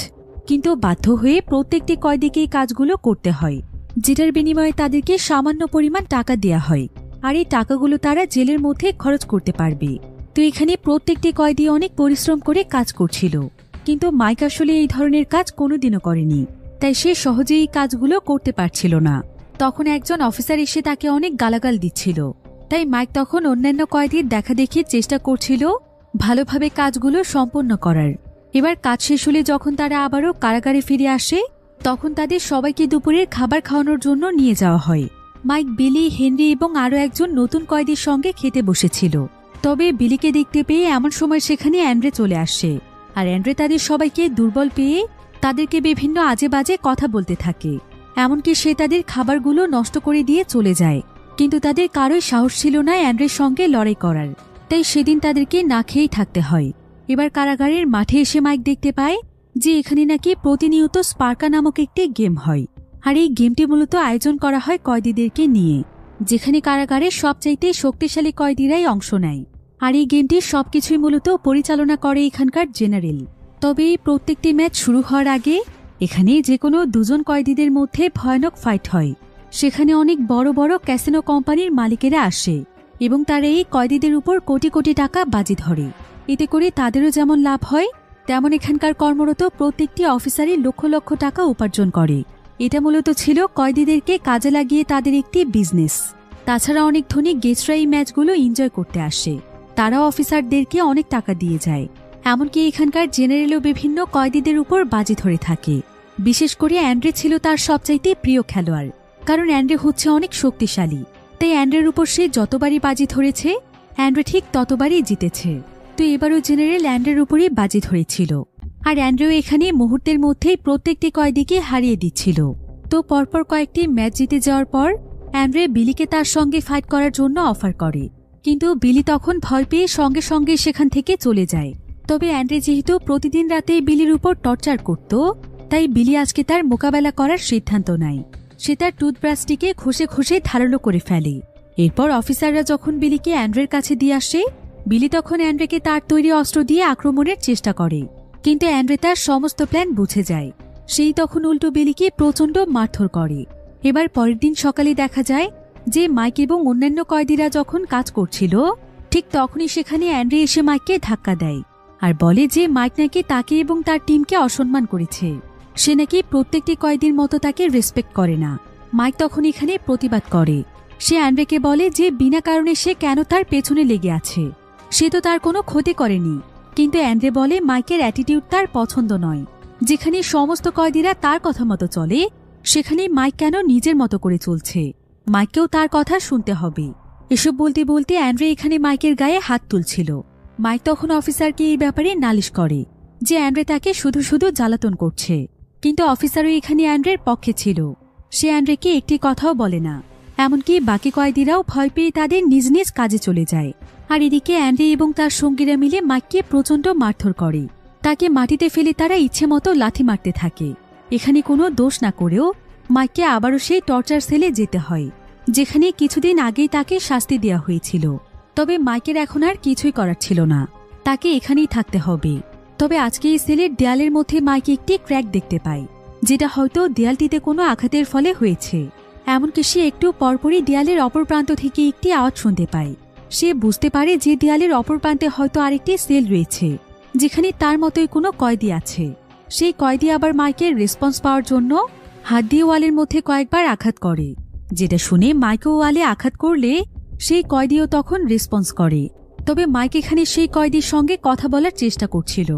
কিন্তু বাধ্য হয়ে প্রত্যেকটি কয়েদিকে এই কাজগুলো করতে হয়, যেটার বিনিময়ে তাদেরকে সামান্য পরিমাণ টাকা দেয়া হয়। আর এই টাকাগুলো তারা জেলের মধ্যে খরচ করতে পারবে। তো এখানে প্রত্যেকটি কয়েদি অনেক পরিশ্রম করে কাজ করছিল, কিন্তু মাইক আসলে এই ধরনের কাজ কোনোদিনও করেনি, তাই সে সহজেই এই কাজগুলো করতে পারছিল না। তখন একজন অফিসার এসে তাকে অনেক গালাগাল দিচ্ছিল। তাই মাইক তখন অন্যান্য কয়েদির দেখা দেখি চেষ্টা করছিল ভালোভাবে কাজগুলো সম্পন্ন করার। এবার কাজ শেষ হলে যখন তারা আবারও কারাগারে ফিরে আসে, তখন তাদের সবাইকে দুপুরের খাবার খাওয়ানোর জন্য নিয়ে যাওয়া হয়। মাইক, বিলি, হেনরি এবং আরও একজন নতুন কয়েদির সঙ্গে খেতে বসেছিল। তবে বিলিকে দেখতে পেয়ে এমন সময় সেখানে অ্যান্ড্রে চলে আসে। আর অ্যান্ড্রে তাদের সবাইকে দুর্বল পেয়ে তাদেরকে বিভিন্ন আজে বাজে কথা বলতে থাকে। এমনকি সে তাদের খাবারগুলো নষ্ট করে দিয়ে চলে যায়। কিন্তু তাদের কারোই সাহস ছিল না অ্যান্ড্রের সঙ্গে লড়াই করার, তাই সেদিন তাদেরকে না খেয়েই থাকতে হয়। এবার কারাগারের মাঠে এসে মাইক দেখতে পায় যে এখানে নাকি প্রতিনিয়ত স্পার্কা নামক একটি গেম হয়। আর এই গেমটি মূলত আয়োজন করা হয় কয়েদিদেরকে নিয়ে, যেখানে কারাগারের সবচাইতে শক্তিশালী কয়েদিরাই অংশ নেয়। আর এই গেমটির সবকিছুই মূলত পরিচালনা করে এখানকার জেনারেল। তবে এই প্রত্যেকটি ম্যাচ শুরু হওয়ার আগে এখানে যে কোনো দুজন কয়েদিদের মধ্যে ভয়ানক ফাইট হয়। সেখানে অনেক বড় বড় ক্যাসিনো কোম্পানির মালিকেরা আসে এবং তারা এই কয়েদিদের উপর কোটি কোটি টাকা বাজি ধরে। এতে করে তাদেরও যেমন লাভ হয়, তেমন এখানকার কর্মরত প্রত্যেকটি অফিসারই লক্ষ লক্ষ টাকা উপার্জন করে। এটা মূলত ছিল কয়েদিদেরকে কাজে লাগিয়ে তাদের একটি বিজনেস। তাছাড়া অনেক ধনী গেস্টরা এই ম্যাচগুলো এনজয় করতে আসে, তারাও অফিসারদেরকে অনেক টাকা দিয়ে যায়। এমনকি এখানকার জেনারেলও বিভিন্ন কয়েদিদের উপর বাজি ধরে থাকে। বিশেষ করে অ্যান্ড্রে ছিল তার সবচাইতে প্রিয় খেলোয়াড়, কারণ অ্যান্ড্রে হচ্ছে অনেক শক্তিশালী। তাই অ্যান্ড্রের উপর সে যতবারই বাজি ধরেছে, অ্যান্ড্রে ঠিক ততবারই জিতেছে। তো এবারও জেনারেল অ্যান্ড্রের উপরই বাজি ধরেছিল। আর অ্যান্ড্রেও এখানে মুহূর্তের মধ্যেই প্রত্যেকটি কয়েদিকে হারিয়ে দিচ্ছিল। তো পরপর কয়েকটি ম্যাচ জিতে যাওয়ার পর অ্যান্ড্রে বিলিকে তার সঙ্গে ফাইট করার জন্য অফার করে, কিন্তু বিলি তখন ভয় পেয়ে সঙ্গে সঙ্গে সেখান থেকে চলে যায়। তবে অ্যান্ড্রে যেহেতু প্রতিদিন রাতেই বিলির উপর টর্চার করত, তাই বিলি আজকে তার মোকাবেলা করার সিদ্ধান্ত নেয়। সে তার টুথব্রাশটিকে ঘষে ঘষে ধারালো করে ফেলে। এরপর অফিসাররা যখন বিলিকে অ্যান্ড্রের কাছে দিয়ে আসে, বিলি তখন অ্যান্ড্রেকে তার তৈরি অস্ত্র দিয়ে আক্রমণের চেষ্টা করে, কিন্তু অ্যান্ড্রে তার সমস্ত প্ল্যান বুঝে যায়। সেই তখন উল্টো বিলিকে প্রচণ্ড মারধর করে। এবার পরের দিন সকালে দেখা যায় যে মাইক এবং অন্যান্য কয়েদিরা যখন কাজ করছিল, ঠিক তখনই সেখানে অ্যান্ড্রে এসে মাইককে ধাক্কা দেয় আর বলে যে মাইক নাকি তাকে এবং তার টিমকে অসম্মান করেছে। সে নাকি প্রত্যেকটি কয়েদির মতো তাকে রেসপেক্ট করে না। মাইক তখন এখানে প্রতিবাদ করে। সে অ্যান্ড্রেকে বলে যে বিনা কারণে সে কেন তার পেছনে লেগে আছে, সে তো তার কোনো ক্ষতি করেনি। কিন্তু অ্যান্ড্রে বলে মাইকের অ্যাটিটিউড তার পছন্দ নয়। যেখানে সমস্ত কয়েদিরা তার কথা মতো চলে, সেখানে মাইক কেন নিজের মতো করে চলছে, মাইককেও তার কথা শুনতে হবে। এসব বলতে বলতে অ্যান্ড্রে এখানে মাইকের গায়ে হাত তুলছিল। মাইক তখন অফিসারকে এই ব্যাপারে নালিশ করে যে অ্যান্ড্রে তাকে শুধু শুধু জ্বালাতন করছে, কিন্তু অফিসারও এখানে অ্যান্ড্রের পক্ষে ছিল। সে অ্যান্ড্রেকে একটি কথাও বলে না। এমনকি বাকি কয়েদিরাও ভয় পেয়ে তাদের নিজ নিজ কাজে চলে যায়। আর এদিকে অ্যান্ড্রে এবং তার সঙ্গীরা মিলে মাইককে প্রচণ্ড মারধর করে। তাকে মাটিতে ফেলে তারা ইচ্ছে মতো লাথি মারতে থাকে। এখানে কোনো দোষ না করেও মাইককে আবারও সেই টর্চার সেলে যেতে হয়, যেখানে কিছুদিন আগেই তাকে শাস্তি দেওয়া হয়েছিল। তবে মাইকের এখন আর কিছুই করার ছিল না, তাকে এখানেই থাকতে হবে। তবে আজকে এই সেলের দেয়ালের মধ্যে মাইক একটি ক্র্যাক দেখতে পায়, যেটা হয়তো দেয়ালটিতে কোনো আঘাতের ফলে হয়েছে। এমনকি সে একটু পরপরই দেয়ালের অপর প্রান্ত থেকে একটি আওয়াজ শুনতে পায়। সে বুঝতে পারে যে দেয়ালের অপর প্রান্তে হয়তো আরেকটি সেল রয়েছে, যেখানে তার মতোই কোনো কয়েদি আছে। সেই কয়েদি আবার মাইকের রেসপন্স পাওয়ার জন্য হাত দিয়ে ওয়ালের মধ্যে কয়েকবার আঘাত করে, যেটা শুনে মাইকও ওয়ালে আঘাত করলে সেই কয়েদিও তখন রেসপন্স করে। তবে মাইক এখানে সেই কয়েদির সঙ্গে কথা বলার চেষ্টা করছিল,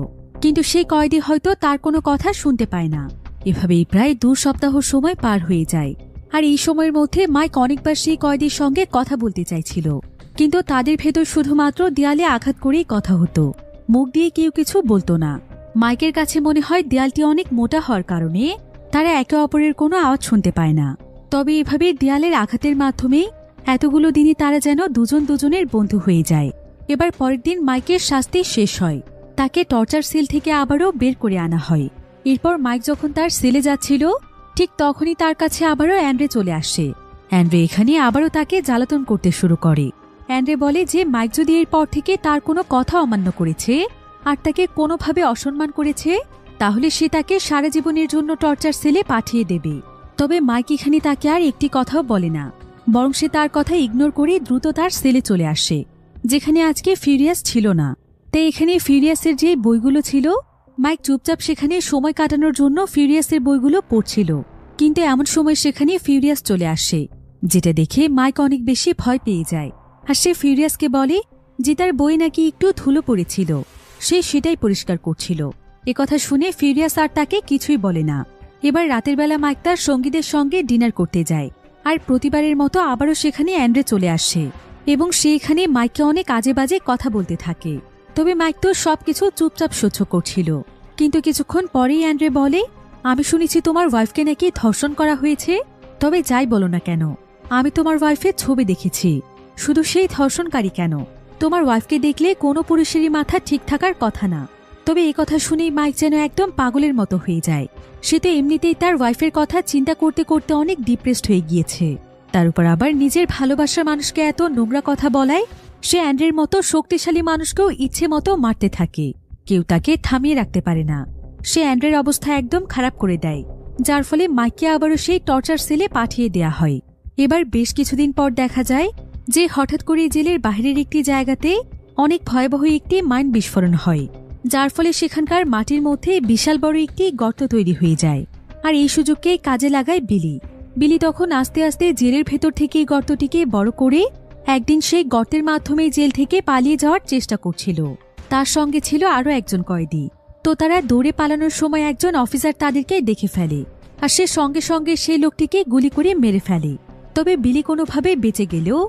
কিন্তু সেই কয়েদি হয়তো তার কোনো কথা শুনতে পায় না। এভাবেই প্রায় 2 সপ্তাহ সময় পার হয়ে যায়। আর এই সময়ের মধ্যে মাইক অনেকবার সেই কয়েদির সঙ্গে কথা বলতে চাইছিল, কিন্তু তাদের ভেতর শুধুমাত্র দেয়ালে আঘাত করেই কথা হতো, মুখ দিয়ে কেউ কিছু বলতো না। মাইকের কাছে মনে হয় দেয়ালটি অনেক মোটা হওয়ার কারণে তারা একে অপরের কোনো আওয়াজ শুনতে পায় না। তবে এভাবে দেয়ালের আঘাতের মাধ্যমে এতগুলো দিনে তারা যেন দুজন দুজনের বন্ধু হয়ে যায়। এবার পরের দিন মাইকের শাস্তি শেষ হয়, তাকে টর্চার সেল থেকে আবারও বের করে আনা হয়। এরপর মাইক যখন তার সেলে যাচ্ছিল, ঠিক তখনই তার কাছে আবারও অ্যান্ড্রে চলে আসে। অ্যান্ড্রে এখানে আবারও তাকে জ্বালাতন করতে শুরু করে। অ্যান্ড্রে বলে যে মাইক যদি এরপর থেকে তার কোনো কথা অমান্য করেছে আর তাকে কোনোভাবে অসম্মান করেছে, তাহলে সে তাকে সারা জীবনের জন্য টর্চার সেলে পাঠিয়ে দেবে। তবে মাইক এখানে তাকে আর একটি কথাও বলে না, বরং সে তার কথা ইগনোর করে দ্রুত তার সেলে চলে আসে, যেখানে আজকে ফিউরিয়াস ছিল না। তাই এখানে ফিউরিয়াসের যে বইগুলো ছিল, মাইক চুপচাপ সেখানে সময় কাটানোর জন্য ফিউরিয়াসের বইগুলো পড়ছিল। কিন্তু এমন সময় সেখানে ফিউরিয়াস চলে আসে, যেটা দেখে মাইক অনেক বেশি ভয় পেয়ে যায়। আর সে ফিউরিয়াসকে বলে যে তার বই নাকি একটু ধুলো পড়েছিল, সে সেটাই পরিষ্কার করছিল। একথা শুনে ফিউরিয়াস আর তাকে কিছুই বলে না। এবার রাতের বেলা মাইক তার সঙ্গীদের সঙ্গে ডিনার করতে যায়, আর প্রতিবারের মতো আবারও সেখানে অ্যান্ড্রে চলে আসে এবং সে এখানে মাইককে অনেক আজে বাজে কথা বলতে থাকে। তবে মাইক তো সবকিছু চুপচাপ সহ্য করছিল। কিন্তু কিছুক্ষণ পরেই অ্যান্ড্রে বলে, আমি শুনেছি তোমার ওয়াইফকে নাকি ধর্ষণ করা হয়েছে। তবে যাই বলো না কেন, আমি তোমার ওয়াইফের ছবি দেখেছি। শুধু সেই ধর্ষণকারী কেন, তোমার ওয়াইফকে দেখলে কোনো পুরুষেরই মাথা ঠিক থাকার কথা না। তবে এই কথা শুনেই মাইক যেন একদম পাগলের মতো হয়ে যায়। সে তো এমনিতেই তার ওয়াইফের কথা চিন্তা করতে করতে অনেক ডিপ্রেসড হয়ে গিয়েছে, তার উপর আবার নিজের ভালোবাসার মানুষকে এত নোংরা কথা বলায় সে অ্যান্ড্রের মতো শক্তিশালী মানুষকেও ইচ্ছে মতো মারতে থাকে। কেউ তাকে থামিয়ে রাখতে পারে না। সে অ্যান্ড্রের অবস্থা একদম খারাপ করে দেয়, যার ফলে মাইককে আবারও সেই টর্চার সেলে পাঠিয়ে দেয়া হয়। এবার বেশ কিছুদিন পর দেখা যায় যে হঠাৎ করে জেলের বাইরের একটি জায়গাতে অনেক ভয়াবহ একটি মাইন বিস্ফোরণ হয়, যার ফলে সেখানকার মাটির মধ্যে বিশাল বড় একটি গর্ত তৈরি হয়ে যায়। আর এই সুযোগকে কাজে লাগায় বিলি। বিলি তখন আস্তে আস্তে জেলের ভেতর থেকে গর্তটিকে বড় করে একদিন সেই গর্তের মাধ্যমে জেল থেকে পালিয়ে যাওয়ার চেষ্টা করছিল। তার সঙ্গে ছিল আরও একজন কয়েদি। তো তারা দৌড়ে পালানোর সময় একজন অফিসার তাদেরকে দেখে ফেলে, আর সে সঙ্গে সঙ্গে সেই লোকটিকে গুলি করে মেরে ফেলে। তবে বিলি কোনোভাবে বেঁচে গেলেও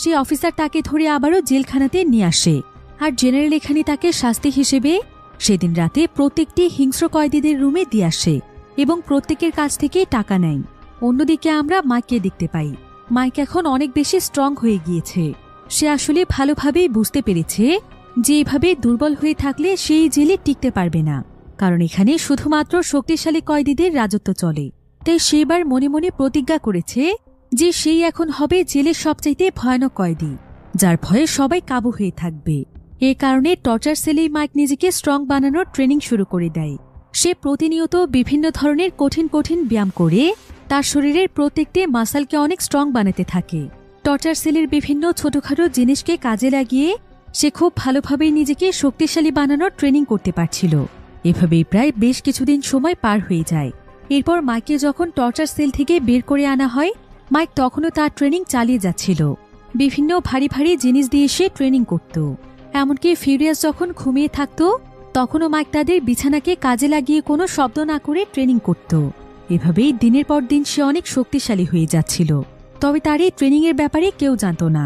সেই অফিসার তাকে ধরে আবারও জেলখানাতে নিয়ে আসে। আর জেনারেল এখানে তাকে শাস্তি হিসেবে সেদিন রাতে প্রত্যেকটি হিংস্র কয়েদিদের রুমে দিয়ে আসে এবং প্রত্যেকের কাছ থেকে টাকা নেয়। অন্যদিকে আমরা মাইককে দেখতে পাই। মাইক এখন অনেক বেশি স্ট্রং হয়ে গিয়েছে। সে আসলে ভালোভাবেই বুঝতে পেরেছে যে এভাবে দুর্বল হয়ে থাকলে সেই জেলে টিকতে পারবে না, কারণ এখানে শুধুমাত্র শক্তিশালী কয়েদিদের রাজত্ব চলে। তাই সেবার মনে মনে প্রতিজ্ঞা করেছে যে সেই এখন হবে জেলের সবচাইতে ভয়ানক কয়েদি, যার ভয়ে সবাই কাবু হয়ে থাকবে। এ কারণে টর্চার সেলেই মাইক নিজেকে স্ট্রং বানানোর ট্রেনিং শুরু করে দেয়। সে প্রতিনিয়ত বিভিন্ন ধরনের কঠিন কঠিন ব্যায়াম করে তার শরীরের প্রত্যেকটি মাসলকে অনেক স্ট্রং বানাতে থাকে। টর্চার সেলের বিভিন্ন ছোটখাটো জিনিসকে কাজে লাগিয়ে সে খুব ভালোভাবেই নিজেকে শক্তিশালী বানানোর ট্রেনিং করতে পারছিল। এভাবেই প্রায় বেশ কিছুদিন সময় পার হয়ে যায়। এরপর মাইককে যখন টর্চার সেল থেকে বের করে আনা হয়, মাইক তখনও তার ট্রেনিং চালিয়ে যাচ্ছিল। বিভিন্ন ভারী ভারী জিনিস দিয়ে সে ট্রেনিং করত। এমনকি ফিউরিয়াস যখন ঘুমিয়ে থাকত, তখনও মাইক তাদের বিছানাকে কাজে লাগিয়ে কোনো শব্দ না করে ট্রেনিং করত। এভাবেই দিনের পর দিন সে অনেক শক্তিশালী হয়ে যাচ্ছিল। তবে তার এই ট্রেনিংয়ের ব্যাপারে কেউ জানত না।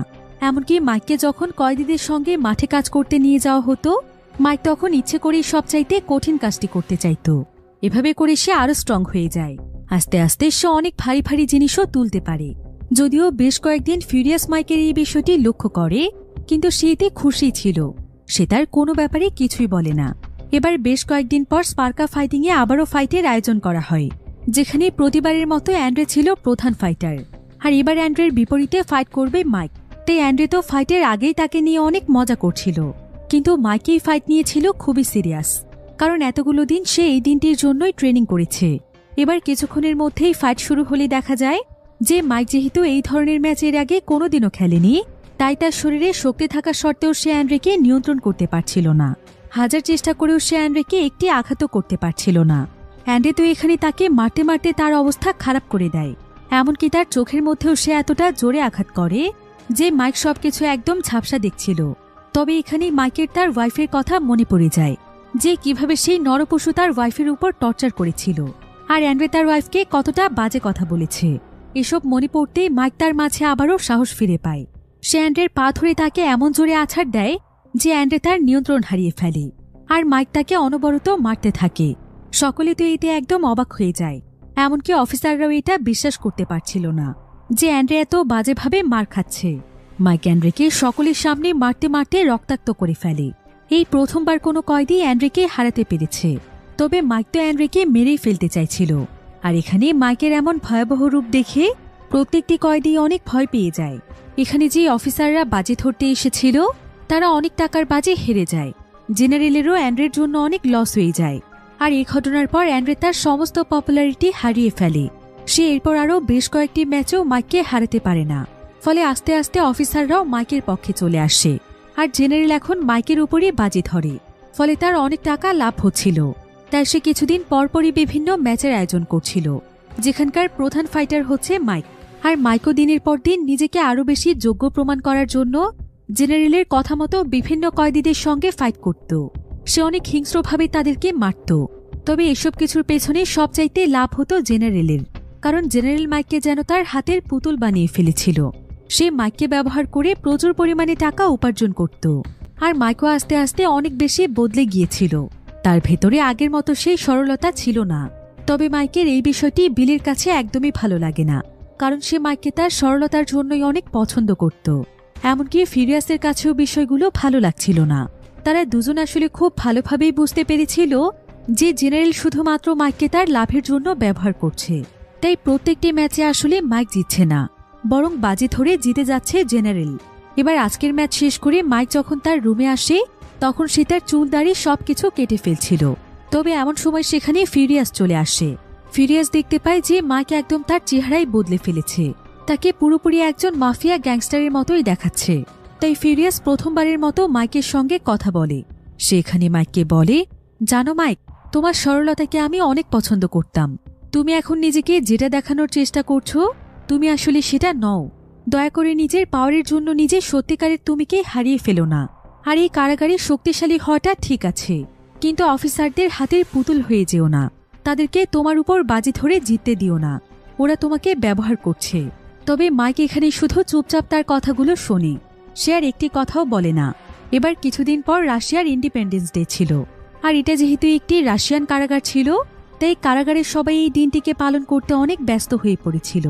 এমনকি মাইককে যখন কয়েদিদের সঙ্গে মাঠে কাজ করতে নিয়ে যাওয়া হতো, মাইক তখন ইচ্ছে করেই সবচাইতে কঠিন কাজটি করতে চাইত। এভাবে করে সে আরো স্ট্রং হয়ে যায়। আস্তে আস্তে সে অনেক ভারী ভারী জিনিসও তুলতে পারে। যদিও বেশ কয়েকদিন ফিউরিয়াস মাইকের এই বিষয়টি লক্ষ্য করে কিন্তু সে এতে খুশি ছিল। সে তার কোনো ব্যাপারে কিছুই বলে না। এবার বেশ কয়েকদিন পর স্পার্কা ফাইটিংয়ে আবারও ফাইটের আয়োজন করা হয়, যেখানে প্রতিবারের মতো অ্যান্ড্রে ছিল প্রধান ফাইটার। আর এবার অ্যান্ড্রের বিপরীতে ফাইট করবে মাইক। তাই অ্যান্ড্রে তো ফাইটের আগেই তাকে নিয়ে অনেক মজা করছিল, কিন্তু মাইক এই ফাইট নিয়েছিল খুবই সিরিয়াস, কারণ এতগুলো দিন সে এই দিনটির জন্যই ট্রেনিং করেছে। এবার কিছুক্ষণের মধ্যেই ফাইট শুরু হলে দেখা যায় যে মাইক যেহেতু এই ধরনের ম্যাচের আগে কোনোদিনও খেলেনি, তাই তার শরীরে শক্তি থাকা সত্ত্বেও সে অ্যান্ড্রেকে নিয়ন্ত্রণ করতে পারছিল না। হাজার চেষ্টা করেও সে অ্যান্ড্রেকে একটি আঘাতও করতে পারছিল না। অ্যান্ড্রে তো এখানে তাকে মারতে মারতে তার অবস্থা খারাপ করে দেয়। এমনকি তার চোখের মধ্যেও সে এতটা জোরে আঘাত করে যে মাইক সবকিছু একদম ঝাপসা দেখছিল। তবে এখানেই মাইকের তার ওয়াইফের কথা মনে পড়ে যায়, যে কিভাবে সেই নরপশু তার ওয়াইফের উপর টর্চার করেছিল, আর অ্যান্ড্রে তার ওয়াইফকে কতটা বাজে কথা বলেছে। এসব মনে পড়তেই মাইক তার মাঝে আবারও সাহস ফিরে পায়। সে অ্যান্ড্রের পা ধরে তাকে এমন জোরে আছাড় দেয় যে অ্যান্ড্রে তার নিয়ন্ত্রণ হারিয়ে ফেলে, আর মাইক তাকে অনবরত মারতে থাকে। সকলে তো এতে একদম অবাক হয়ে যায়, এমনকি অফিসাররাও এটা বিশ্বাস করতে পারছিল না যে অ্যান্ড্রে এত বাজেভাবে মার খাচ্ছে। মাইক অ্যান্ড্রেকে সকলের সামনে মারতে মারতে রক্তাক্ত করে ফেলে। এই প্রথমবার কোনো কয়েদি অ্যান্ড্রেকে হারাতে পেরেছে। তবে মাইক তো অ্যান্ড্রেকে মেরেই ফেলতে চাইছিল। আর এখানে মাইকের এমন ভয়াবহ রূপ দেখে প্রত্যেকটি কয়েদি অনেক ভয় পেয়ে যায়। এখানে যে অফিসাররা বাজি ধরতে এসেছিল তারা অনেক টাকার বাজি হেরে যায়। জেনারেলেরও অ্যান্ড্রের জন্য অনেক লস হয়ে যায়। আর এই ঘটনার পর অ্যান্ড্রে তার সমস্ত পপুলারিটি হারিয়ে ফেলে। সে এরপর আরও বেশ কয়েকটি ম্যাচেও মাইককে হারাতে পারে না। ফলে আস্তে আস্তে অফিসাররাও মাইকের পক্ষে চলে আসে, আর জেনারেল এখন মাইকের উপরই বাজি ধরে। ফলে তার অনেক টাকা লাভ হচ্ছিল। তাই সে কিছুদিন পরপরই বিভিন্ন ম্যাচের আয়োজন করছিল, যেখানকার প্রধান ফাইটার হচ্ছে মাইক। আর মাইকও দিনের পর দিন নিজেকে আরও বেশি যোগ্য প্রমাণ করার জন্য জেনারেলের কথা মতো বিভিন্ন কয়েদিদের সঙ্গে ফাইট করত। সে অনেক হিংস্রভাবে তাদেরকে মারত। তবে এসব কিছুর পেছনে সবচাইতে লাভ হতো জেনারেলের, কারণ জেনারেল মাইককে যেন তার হাতের পুতুল বানিয়ে ফেলেছিল। সে মাইককে ব্যবহার করে প্রচুর পরিমাণে টাকা উপার্জন করত। আর মাইকও আস্তে আস্তে অনেক বেশি বদলে গিয়েছিল। তার ভেতরে আগের মতো সেই সরলতা ছিল না। তবে মাইকের এই বিষয়টি বিলের কাছে একদমই ভালো লাগে না, কারণ সে মাইককে তার সরলতার জন্যই অনেক পছন্দ করত। এমনকি ফিরিয়াসের কাছেও বিষয়গুলো ভালো লাগছিল না। তারা দুজন আসলে খুব ভালোভাবেই বুঝতে পেরেছিল যে জেনারেল শুধুমাত্র মাইককে তার লাভের জন্য ব্যবহার করছে। তাই প্রত্যেকটি ম্যাচে আসলে মাইক জিতছে না, বরং বাজি ধরে জিতে যাচ্ছে জেনারেল। এবার আজকের ম্যাচ শেষ করে মাইক যখন তার রুমে আসে তখন সে তার চুল দাড়ি সবকিছু কেটে ফেলছিল। তবে এমন সময় সেখানে ফিরিয়াস চলে আসে। ফিরিয়াস দেখতে পায় যে মাইক একদম তার চেহারাই বদলে ফেলেছে, তাকে পুরোপুরি একজন মাফিয়া গ্যাংস্টারের মতোই দেখাচ্ছে। তাই ফিরিয়াস প্রথমবারের মতো মাইকের সঙ্গে কথা বলে। সেখানে মাইককে বলে, জানো মাইক, তোমার সরলতাকে আমি অনেক পছন্দ করতাম। তুমি এখন নিজেকে যেটা দেখানোর চেষ্টা করছো তুমি আসলে সেটা নও। দয়া করে নিজের পাওয়ারের জন্য নিজের সত্যিকারের তুমিকে হারিয়ে ফেলো না। আর এই কারাগারে শক্তিশালী হওয়াটা ঠিক আছে, কিন্তু অফিসারদের হাতের পুতুল হয়ে যেও না। তাদেরকে তোমার উপর বাজি ধরে জিততে দিও না, ওরা তোমাকে ব্যবহার করছে। তবে মাইক এখানে শুধু চুপচাপ তার কথাগুলো শোনে, সে আর একটি কথাও বলে না। এবার কিছুদিন পর রাশিয়ার ইন্ডিপেন্ডেন্স ডে ছিল, আর এটা যেহেতু একটি রাশিয়ান কারাগার ছিল তাই কারাগারের সবাই এই দিনটিকে পালন করতে অনেক ব্যস্ত হয়ে পড়েছিল।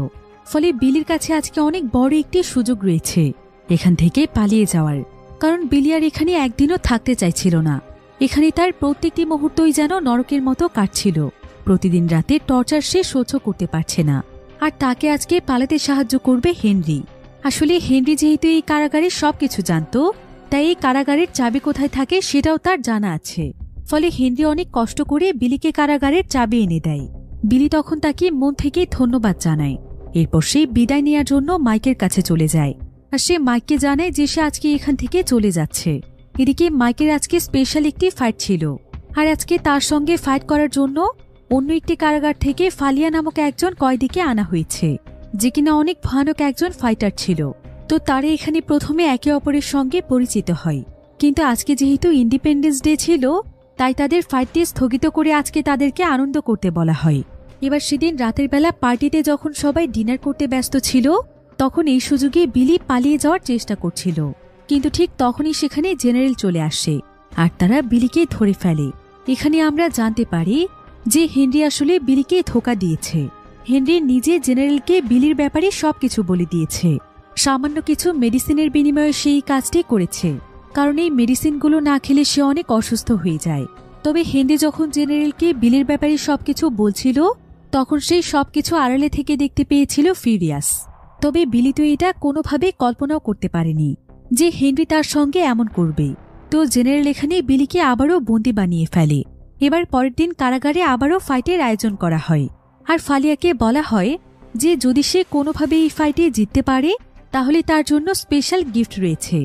ফলে বিলির কাছে আজকে অনেক বড় একটি সুযোগ রয়েছে এখান থেকে পালিয়ে যাওয়ার, কারণ বিলি আর এখানে একদিনও থাকতে চাইছিল না। এখানে তার প্রত্যেকটি মুহূর্তই যেন নরকের মতো কাটছিল। প্রতিদিন রাতে টর্চার সে সহ্য করতে পারছে না, আর তাকে আজকে পালাতে সাহায্য করবে হেনরি। আসলে হেনরি যেহেতু এই কারাগারের সবকিছু জানত, তাই এই কারাগারের চাবি কোথায় থাকে সেটাও তার জানা আছে। ফলে হেনরি অনেক কষ্ট করে বিলিকে কারাগারের চাবি এনে দেয়। বিলি তখন তাকে মন থেকে ধন্যবাদ জানায়। এরপর সে বিদায় নেওয়ার জন্য মাইকের কাছে চলে যায়, আর সে মাইককে জানায় যে সে আজকে এখান থেকে চলে যাচ্ছে। এদিকে মাইকের আজকে স্পেশাল একটি ফাইট ছিল, আর আজকে তার সঙ্গে ফাইট করার জন্য অন্য একটি কারাগার থেকে ফালিয়া নামক একজন কয়েদিকে আনা হয়েছে, যে কিনা অনেক ভয়ানক একজন ফাইটার ছিল। তো তারা এখানে প্রথমে একে অপরের সঙ্গে পরিচিত হয়। কিন্তু আজকে যেহেতু ইন্ডিপেন্ডেন্স ডে ছিল তাই তাদের ফাইটটি স্থগিত করে আজকে তাদেরকে আনন্দ করতে বলা হয়। এবার সেদিন রাতের বেলা পার্টিতে যখন সবাই ডিনার করতে ব্যস্ত ছিল তখন এই সুযোগে বিলি পালিয়ে যাওয়ার চেষ্টা করছিল, কিন্তু ঠিক তখনই সেখানে জেনারেল চলে আসে আর তারা বিলিকে ধরে ফেলে। এখানে আমরা জানতে পারি যে হেনরি আসলে বিলিকে ধোঁকা দিয়েছে। হেনরি নিজে জেনারেলকে বিলির ব্যাপারে সবকিছু বলে দিয়েছে, সামান্য কিছু মেডিসিনের বিনিময়ে সেই কাজটি করেছে, কারণ এই মেডিসিনগুলো না খেলে সে অনেক অসুস্থ হয়ে যায়। তবে হেনরি যখন জেনারেলকে বিলির ব্যাপারে সবকিছু বলছিল, তখন সেই সবকিছু আড়ালে থেকে দেখতে পেয়েছিল ফিউরিয়াস। তবে বিলি তো এটা কোনোভাবে কল্পনাও করতে পারেনি যে হেনরি তার সঙ্গে এমন করবে। তো জেনারেল এখানে বিলিকে আবারও বন্দি বানিয়ে ফেলে। এবার পরের দিন কারাগারে আবারও ফাইটের আয়োজন করা হয়, আর ফালিয়াকে বলা হয় যে যদি সে কোনোভাবে এই ফাইটে জিততে পারে তাহলে তার জন্য স্পেশাল গিফট রয়েছে।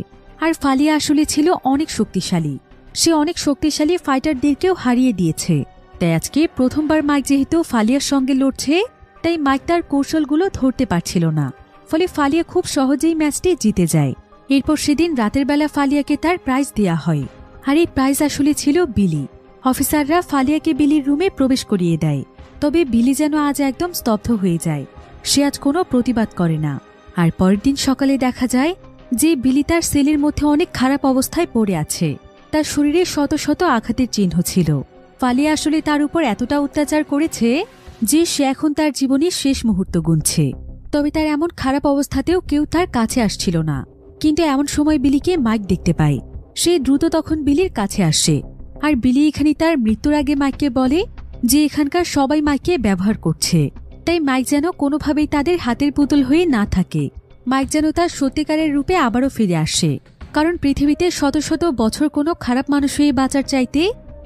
আর ফালিয়া আসলে ছিল অনেক শক্তিশালী, সে অনেক শক্তিশালী ফাইটারদেরকেও হারিয়ে দিয়েছে। তাই আজকে প্রথমবার মাইক যেহেতু ফালিয়ার সঙ্গে লড়ছে, তাই মাইক তার কৌশলগুলো ধরতে পারছিল না, ফলে ফালিয়া খুব সহজেই ম্যাচটি জিতে যায়। এরপর সেদিন রাতের বেলা ফালিয়াকে তার প্রাইজ দেয়া হয়, আর এই প্রাইজ আসলে ছিল বিলি। অফিসাররা ফালিয়াকে বিলির রুমে প্রবেশ করিয়ে দেয়, তবে বিলি যেন আজ একদম স্তব্ধ হয়ে যায়, সে আজ কোনো প্রতিবাদ করে না। আর পরের দিন সকালে দেখা যায় যে বিলি তার সেলের মধ্যে অনেক খারাপ অবস্থায় পড়ে আছে, তার শরীরে শত শত আঘাতের চিহ্ন ছিল। ফালিয়া আসলে তার উপর এতটা অত্যাচার করেছে যে সে এখন তার জীবনের শেষ মুহূর্ত গুনছে। তবে তার এমন খারাপ অবস্থাতেও কেউ তার কাছে আসছিল না। কিন্তু এমন সময় বিলিকে মাইক দেখতে পায়, সে দ্রুত তখন বিলির কাছে আসে। আর বিলি এখানে তার মৃত্যুর আগে মাইককে বলে যে এখানকার সবাই মাইককে ব্যবহার করছে, তাই মাইক যেন কোনোভাবেই তাদের হাতের পুতুল হয়ে না থাকে। মাইক যেন তার সত্যিকারের রূপে আবারও ফিরে আসে, কারণ পৃথিবীতে শত শত বছর কোনো খারাপ মানুষ হয়ে বাঁচার চাইতে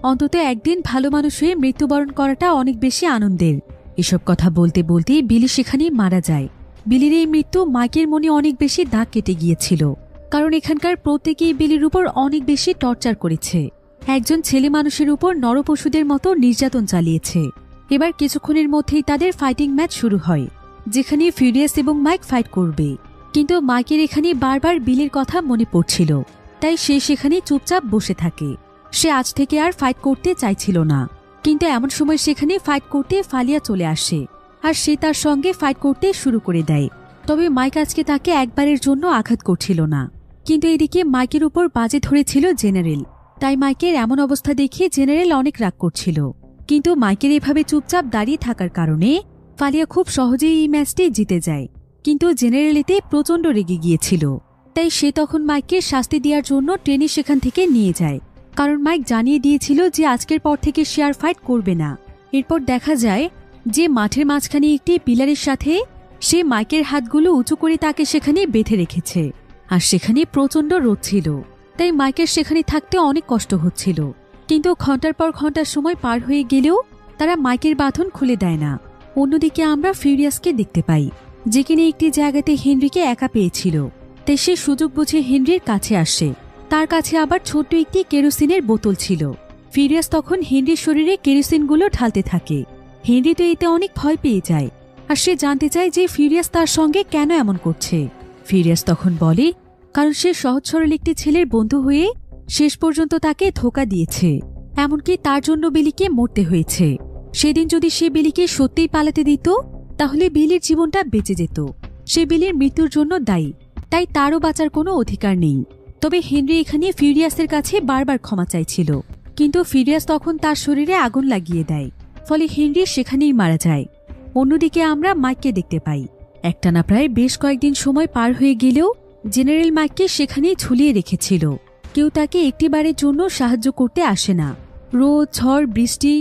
অন্তত একদিন ভালো মানুষ হয়ে মৃত্যুবরণ করাটা অনেক বেশি আনন্দের। এসব কথা বলতে বলতে বিলি সেখানেই মারা যায়। বিলির এই মৃত্যু মাইকের মনে অনেক বেশি দাগ কেটে গিয়েছিল, কারণ এখানকার প্রত্যেকেই বিলির উপর অনেক বেশি টর্চার করেছে, একজন ছেলে মানুষের উপর নরপশুদের মতো নির্যাতন চালিয়েছে। এবার কিছুক্ষণের মধ্যেই তাদের ফাইটিং ম্যাচ শুরু হয়, যেখানে ফিউরিয়াস এবং মাইক ফাইট করবে। কিন্তু মাইকের এখানে বারবার বিলির কথা মনে পড়ছিল, তাই সে সেখানে চুপচাপ বসে থাকে। সে আজ থেকে আর ফাইট করতে চাইছিল না। কিন্তু এমন সময় সেখানে ফাইট করতে ফালিয়া চলে আসে, আর সে তার সঙ্গে ফাইট করতে শুরু করে দেয়। তবে মাইক আজকে তাকে একবারের জন্য আঘাত করছিল না। কিন্তু এদিকে মাইকের উপর বাজে ধরেছিল জেনারেল, তাই মাইকের এমন অবস্থা দেখে জেনারেল অনেক রাগ করছিল। কিন্তু মাইকের এভাবে চুপচাপ দাঁড়িয়ে থাকার কারণে ফালিয়া খুব সহজেই এই ম্যাচটি জিতে যায়। কিন্তু জেনারেল এতে প্রচণ্ড রেগে গিয়েছিল, তাই সে তখন মাইককে শাস্তি দেওয়ার জন্য টেনে সেখান থেকে নিয়ে যায়, কারণ মাইক জানিয়ে দিয়েছিল যে আজকের পর থেকে সে আর ফাইট করবে না। এরপর দেখা যায় যে মাঠের মাঝখানে একটি পিলারের সাথে সে মাইকের হাতগুলো উঁচু করে তাকে সেখানে বেঁধে রেখেছে, আর সেখানে প্রচণ্ড রোদ ছিল, তাই মাইকের সেখানে থাকতে অনেক কষ্ট হচ্ছিল। কিন্তু ঘন্টার পর ঘন্টার সময় পার হয়ে গেলেও তারা মাইকের বাঁধন খুলে দেয় না। অন্যদিকে আমরা ফিউরিয়াসকে দেখতে পাই, যে কিনা একটি জায়গাতে হেনরিকে একা পেয়েছিল, তাই সে সুযোগ বুঝে হেনরির কাছে আসে। তার কাছে আবার ছোট্ট একটি কেরোসিনের বোতল ছিল। ফিউরিয়াস তখন হেনরির শরীরে কেরোসিনগুলো ঢালতে থাকে। হেনরি তো এতে অনেক ভয় পেয়ে যায়, আর সে জানতে চায় যে ফিউরিয়াস তার সঙ্গে কেন এমন করছে। ফিউরিয়াস তখন বলে কারণ সে সহজ সরল একটি ছেলের বন্ধু হয়ে শেষ পর্যন্ত তাকে ধোঁকা দিয়েছে, এমনকি তার জন্য বিলিকে মরতে হয়েছে। সেদিন যদি সে বিলিকে সত্যিই পালাতে দিত তাহলে বিলির জীবনটা বেঁচে যেত। সে বিলির মৃত্যুর জন্য দায়ী, তাই তারও বাঁচার কোনো অধিকার নেই। তবে হেনরি এখানে ফিউরিয়াসের কাছে বারবার ক্ষমা চাইছিল, কিন্তু ফিউরিয়াস তখন তার শরীরে আগুন লাগিয়ে দেয়, ফলে হেনরি সেখানেই মারা যায়। অন্যদিকে আমরা মাইককে দেখতে পাই। একটানা প্রায় বেশ কয়েকদিন সময় পার হয়ে গেলেও জেনারেল মাইককে সেখানেই ঝুলিয়ে রেখেছিল। কেউ তাকে একটিবারের জন্য সাহায্য করতে আসে না। রোদ, ঝড়, বৃষ্টি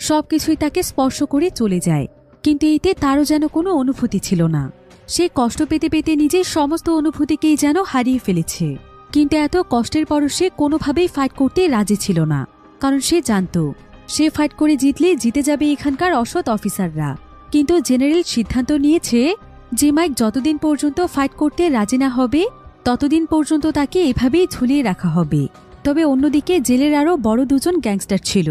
সবকিছুই তাকে স্পর্শ করে চলে যায়, কিন্তু এতে তারও যেন কোনো অনুভূতি ছিল না। সে কষ্ট পেতে পেতে নিজের সমস্ত অনুভূতিকেই যেন হারিয়ে ফেলেছে। কিন্তু এত কষ্টের পরও সে কোনোভাবেই ফাইট করতে রাজি ছিল না, কারণ সে জানত সে ফাইট করে জিতলে জিতে যাবে এখানকার অসৎ অফিসাররা। কিন্তু জেনারেল সিদ্ধান্ত নিয়েছে যে মাইক যতদিন পর্যন্ত ফাইট করতে রাজি না হবে ততদিন পর্যন্ত তাকে এভাবেই ঝুলিয়ে রাখা হবে। তবে অন্যদিকে জেলের আরও বড় দুজন গ্যাংস্টার ছিল,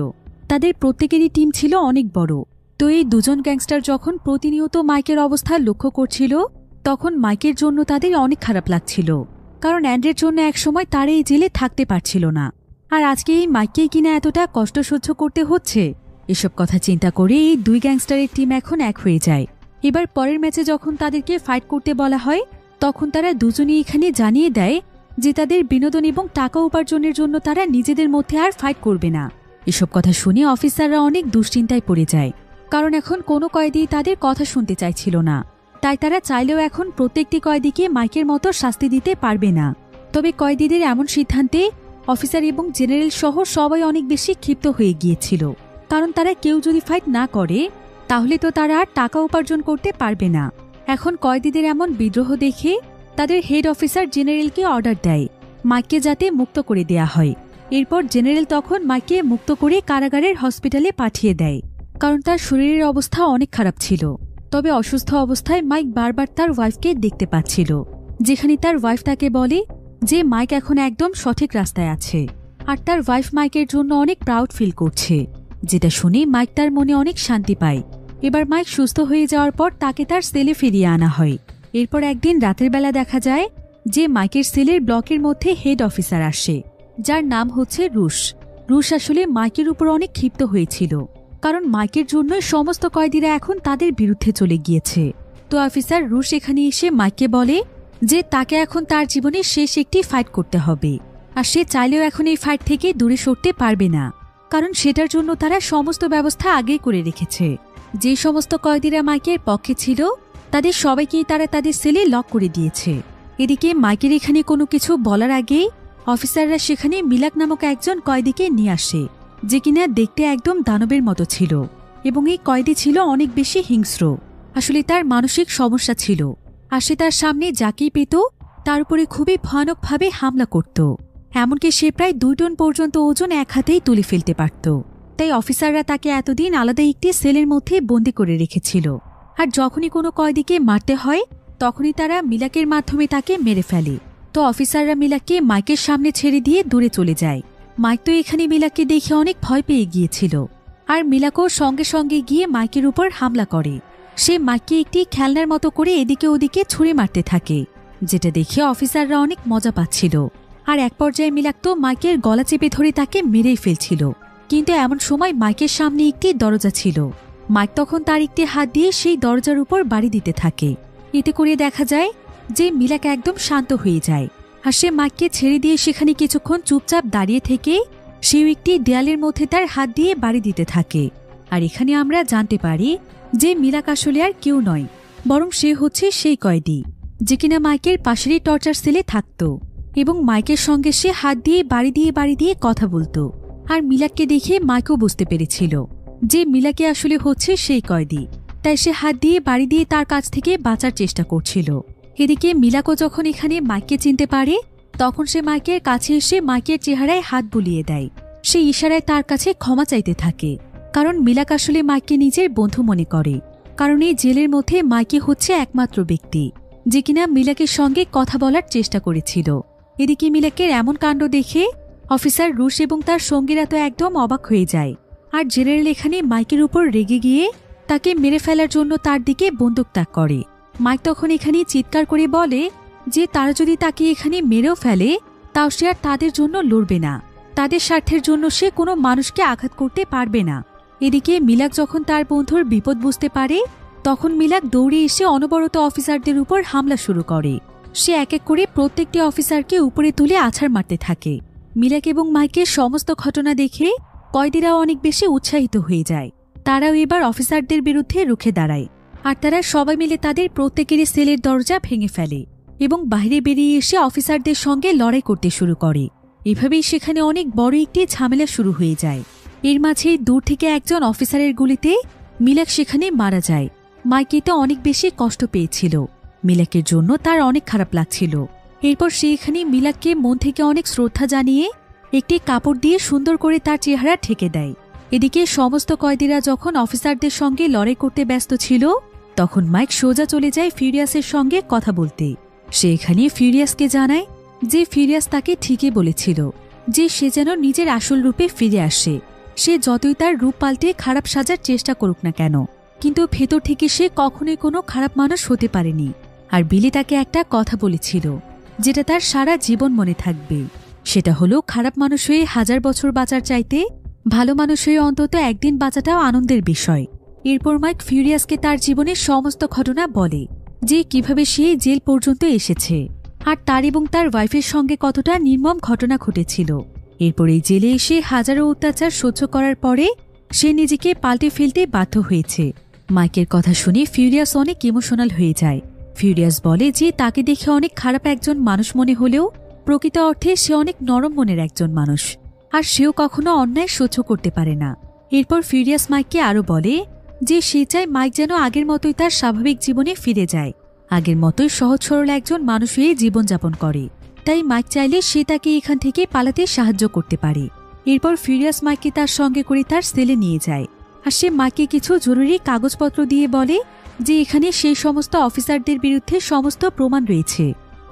তাদের প্রত্যেকেরই টিম ছিল অনেক বড়। তো এই দুজন গ্যাংস্টার যখন প্রতিনিয়ত মাইকের অবস্থা লক্ষ্য করছিল তখন মাইকের জন্য তাদের অনেক খারাপ লাগছিল, কারণ অ্যান্ড্রের জন্য একসময় তার এই জেলে থাকতে পারছিল না, আর আজকে এই মাইককেই কিনা এতটা কষ্ট সহ্য করতে হচ্ছে। এসব কথা চিন্তা করে এই দুই গ্যাংস্টারের টিম এখন এক হয়ে যায়। এবার পরের ম্যাচে যখন তাদেরকে ফাইট করতে বলা হয় তখন তারা দুজনেই এখানে জানিয়ে দেয় যে তাদের বিনোদন এবং টাকা উপার্জনের জন্য তারা নিজেদের মধ্যে আর ফাইট করবে না। এসব কথা শুনে অফিসাররা অনেক দুশ্চিন্তায় পড়ে যায়, কারণ এখন কোনো কয়েদি তাদের কথা শুনতে চাইছিল না। তাই তারা চাইলেও এখন প্রত্যেকটি কয়েদিকে মাইকের মতো শাস্তি দিতে পারবে না। তবে কয়েদিদের এমন সিদ্ধান্তে অফিসার এবং জেনারেল সহ সবাই অনেক বেশি ক্ষিপ্ত হয়ে গিয়েছিল, কারণ তারা কেউ যদি ফাইট না করে তাহলে তো তারা আর টাকা উপার্জন করতে পারবে না। এখন কয়েদিদের এমন বিদ্রোহ দেখে তাদের হেড অফিসার জেনারেলকে অর্ডার দেয় মাইককে যাতে মুক্ত করে দেয়া হয়। এরপর জেনারেল তখন মাইককে মুক্ত করে কারাগারের হসপিটালে পাঠিয়ে দেয়, কারণ তার শরীরের অবস্থা অনেক খারাপ ছিল। তবে অসুস্থ অবস্থায় মাইক বারবার তার ওয়াইফকে দেখতে পাচ্ছিল, যেখানে তার ওয়াইফ তাকে বলে যে মাইক এখন একদম সঠিক রাস্তায় আছে আর তার ওয়াইফ মাইকের জন্য অনেক প্রাউড ফিল করছে, যেটা শুনে মাইক তার মনে অনেক শান্তি পায়। এবার মাইক সুস্থ হয়ে যাওয়ার পর তাকে তার সেলে ফিরিয়ে আনা হয়। এরপর একদিন রাতের বেলা দেখা যায় যে মাইকের সেলের ব্লকের মধ্যে হেড অফিসার আসে, যার নাম হচ্ছে রুশ। রুশ আসলে মাইকের উপর অনেক ক্ষিপ্ত হয়েছিল, কারণ মাইকের জন্য সমস্ত কয়েদিরা এখন তাদের বিরুদ্ধে চলে গিয়েছে। তো অফিসার রুশ এখানে এসে মাইককে বলে যে তাকে এখন তার জীবনের শেষ একটি ফাইট করতে হবে, আর সে চাইলেও এখন এই ফাইট থেকে দূরে সরতে পারবে না, কারণ সেটার জন্য তারা সমস্ত ব্যবস্থা আগেই করে রেখেছে। যে সমস্ত কয়েদিরা মাইকের পক্ষে ছিল তাদের সবাইকেই তারা তাদের সেলে লক করে দিয়েছে। এদিকে মাইকের এখানে কোনো কিছু বলার আগেই অফিসাররা সেখানে মিলাক নামক একজন কয়েদিকে নিয়ে আসে, যে কিনা দেখতে একদম দানবের মতো ছিল, এবং এই কয়েদি ছিল অনেক বেশি হিংস্র। আসলে তার মানসিক সমস্যা ছিল, আর সে তার সামনে যাকেই পেত তার উপরে খুবই ভয়ানকভাবে হামলা করত। এমনকি সে প্রায় 2 টন পর্যন্ত ওজন এক হাতেই তুলে ফেলতে পারত। তাই অফিসাররা তাকে এতদিন আলাদা একটি সেলের মধ্যে বন্দী করে রেখেছিল, আর যখনই কোনো কয়েদিকে মারতে হয় তখনই তারা মিলাকের মাধ্যমে তাকে মেরে ফেলে। তো অফিসাররা মিলাককে মাইকের সামনে ছেড়ে দিয়ে দূরে চলে যায়। মাইক তো এখানে মিলাককে দেখে অনেক ভয় পেয়ে গিয়েছিল, আর মিলাকও সঙ্গে সঙ্গে গিয়ে মাইকের উপর হামলা করে। সে মাইককে একটি খেলনার মতো করে এদিকে ওদিকে ছুঁড়ে মারতে থাকে, যেটা দেখে অফিসাররা অনেক মজা পাচ্ছিল। আর এক পর্যায়ে মিলাক তো মাইকের গলা চেপে ধরে তাকে মেরেই ফেলছিল। কিন্তু এমন সময় মাইকের সামনে একটি দরজা ছিল। মাইক তখন তার একটি হাত দিয়ে সেই দরজার উপর বাড়ি দিতে থাকে। এতে করে দেখা যায় যে মিলাক একদম শান্ত হয়ে যায়, আর সে মাইককে ছেড়ে দিয়ে সেখানে কিছুক্ষণ চুপচাপ দাঁড়িয়ে থেকে সেও একটি দেয়ালের মধ্যে তার হাত দিয়ে বাড়ি দিতে থাকে। আর এখানে আমরা জানতে পারি যে মিলাক আসলে আর কেউ নয়, বরং সে হচ্ছে সেই কয়েদি যে কিনা মাইকের পাশেরই টর্চার সেলে থাকত, এবং মাইকের সঙ্গে সে হাত দিয়ে বাড়ি দিয়ে কথা বলতো। আর মিলাককে দেখে মাইকও বুঝতে পেরেছিল যে মিলাকে আসলে হচ্ছে সেই কয়েদি, তাই সে হাত দিয়ে বাড়ি দিয়ে তার কাছ থেকে বাঁচার চেষ্টা করছিল। এদিকে মিলাকও যখন এখানে মাইককে চিনতে পারে তখন সে মাইকের কাছে এসে মাইকের চেহারায় হাত বুলিয়ে দেয়। সে ইশারায় তার কাছে ক্ষমা চাইতে থাকে, কারণ মিলাক আসলে মাইককে নিজের বন্ধু মনে করে, কারণ এই জেলের মধ্যে মাইকে হচ্ছে একমাত্র ব্যক্তি যে কিনা মিলাকের সঙ্গে কথা বলার চেষ্টা করেছিল। এদিকে মিলাকের এমন কাণ্ড দেখে অফিসার রুশ এবং তার সঙ্গীরা তো একদম অবাক হয়ে যায়, আর জেনারেল এখানে মাইকের উপর রেগে গিয়ে তাকে মেরে ফেলার জন্য তার দিকে বন্দুক তাক করে। মাইক তখন এখানে চিৎকার করে বলে যে তারা যদি তাকে এখানে মেরেও ফেলে তাও সে আর তাদের জন্য লড়বে না, তাদের স্বার্থের জন্য সে কোনো মানুষকে আঘাত করতে পারবে না। এদিকে মিলাক যখন তার বন্ধুর বিপদ বুঝতে পারে তখন মিলাক দৌড়ে এসে অনবরত অফিসারদের উপর হামলা শুরু করে। সে এক এক করে প্রত্যেকটি অফিসারকে উপরে তুলে আছাড় মারতে থাকে। মিলাক এবং মাইকের সমস্ত ঘটনা দেখে কয়েদিরাও অনেক বেশি উৎসাহিত হয়ে যায়। তারাও এবার অফিসারদের বিরুদ্ধে রুখে দাঁড়ায়, আর তারা সবাই মিলে তাদের প্রত্যেকেরই সেলের দরজা ভেঙে ফেলে এবং বাইরে বেরিয়ে এসে অফিসারদের সঙ্গে লড়াই করতে শুরু করে। এভাবেই সেখানে অনেক বড় একটি ঝামেলা শুরু হয়ে যায়। এর মাঝেই দূর থেকে একজন অফিসারের গুলিতে মিলাক সেখানে মারা যায়। মাইক তো অনেক বেশি কষ্ট পেয়েছিল, মিলাকের জন্য তার অনেক খারাপ লাগছিল। এরপর সে এখানে মিলাককে মন থেকে অনেক শ্রদ্ধা জানিয়ে একটি কাপড় দিয়ে সুন্দর করে তার চেহারা ঢেকে দেয়। এদিকে সমস্ত কয়েদিরা যখন অফিসারদের সঙ্গে লড়াই করতে ব্যস্ত ছিল তখন মাইক সোজা চলে যায় ফিউরিয়াসের সঙ্গে কথা বলতে। সে এখানে ফিউরিয়াসকে জানায় যে ফিউরিয়াস তাকে ঠিকই বলেছিল যে সে যেন নিজের আসল রূপে ফিরে আসে। সে যতই তার রূপ পাল্টে খারাপ সাজার চেষ্টা করুক না কেন, কিন্তু ভেতর থেকে সে কখনোই কোনো খারাপ মানুষ হতে পারেনি। আর বিলি তাকে একটা কথা বলেছিল যেটা তার সারা জীবন মনে থাকবে, সেটা হলো খারাপ মানুষ হয়ে 1000 বছর বাঁচার চাইতে ভালো মানুষ হয়ে অন্তত একদিন বাঁচাটাও আনন্দের বিষয়। এরপর মাইক ফিউরিয়াসকে তার জীবনের সমস্ত ঘটনা বলে যে কিভাবে সে জেল পর্যন্ত এসেছে আর তার এবং তার ওয়াইফের সঙ্গে কতটা নির্মম ঘটনা ঘটেছিল। এরপর এই জেলে এসে হাজারো অত্যাচার সহ্য করার পরে সে নিজেকে পাল্টে ফেলতে বাধ্য হয়েছে মাইকের কথা শুনে ফিউরিয়াস অনেক ইমোশনাল হয়ে যায়। ফিউরিয়াস বলে যে তাকে দেখে অনেক খারাপ একজন মানুষ মনে হলেও প্রকৃত অর্থে সে অনেক নরম মনের একজন মানুষ, আর সেও কখনো অন্যায় সহ্য করতে পারে না। এরপর ফিউরিয়াস মাইককে আরও বলে যে সে চায় মাইক যেন আগের মতোই তার স্বাভাবিক জীবনে ফিরে যায়, আগের মতোই সহজ সরল একজন মানুষ হয়ে জীবনযাপন করে। তাই মাইক চাইলে সে তাকে এখান থেকে পালাতে সাহায্য করতে পারে। এরপর ফিউরিয়াস মাইককে তার সঙ্গে করে তার সেলে নিয়ে যায়, আর সে মাইককে কিছু জরুরি কাগজপত্র দিয়ে বলে যে এখানে সেই সমস্ত অফিসারদের বিরুদ্ধে সমস্ত প্রমাণ রয়েছে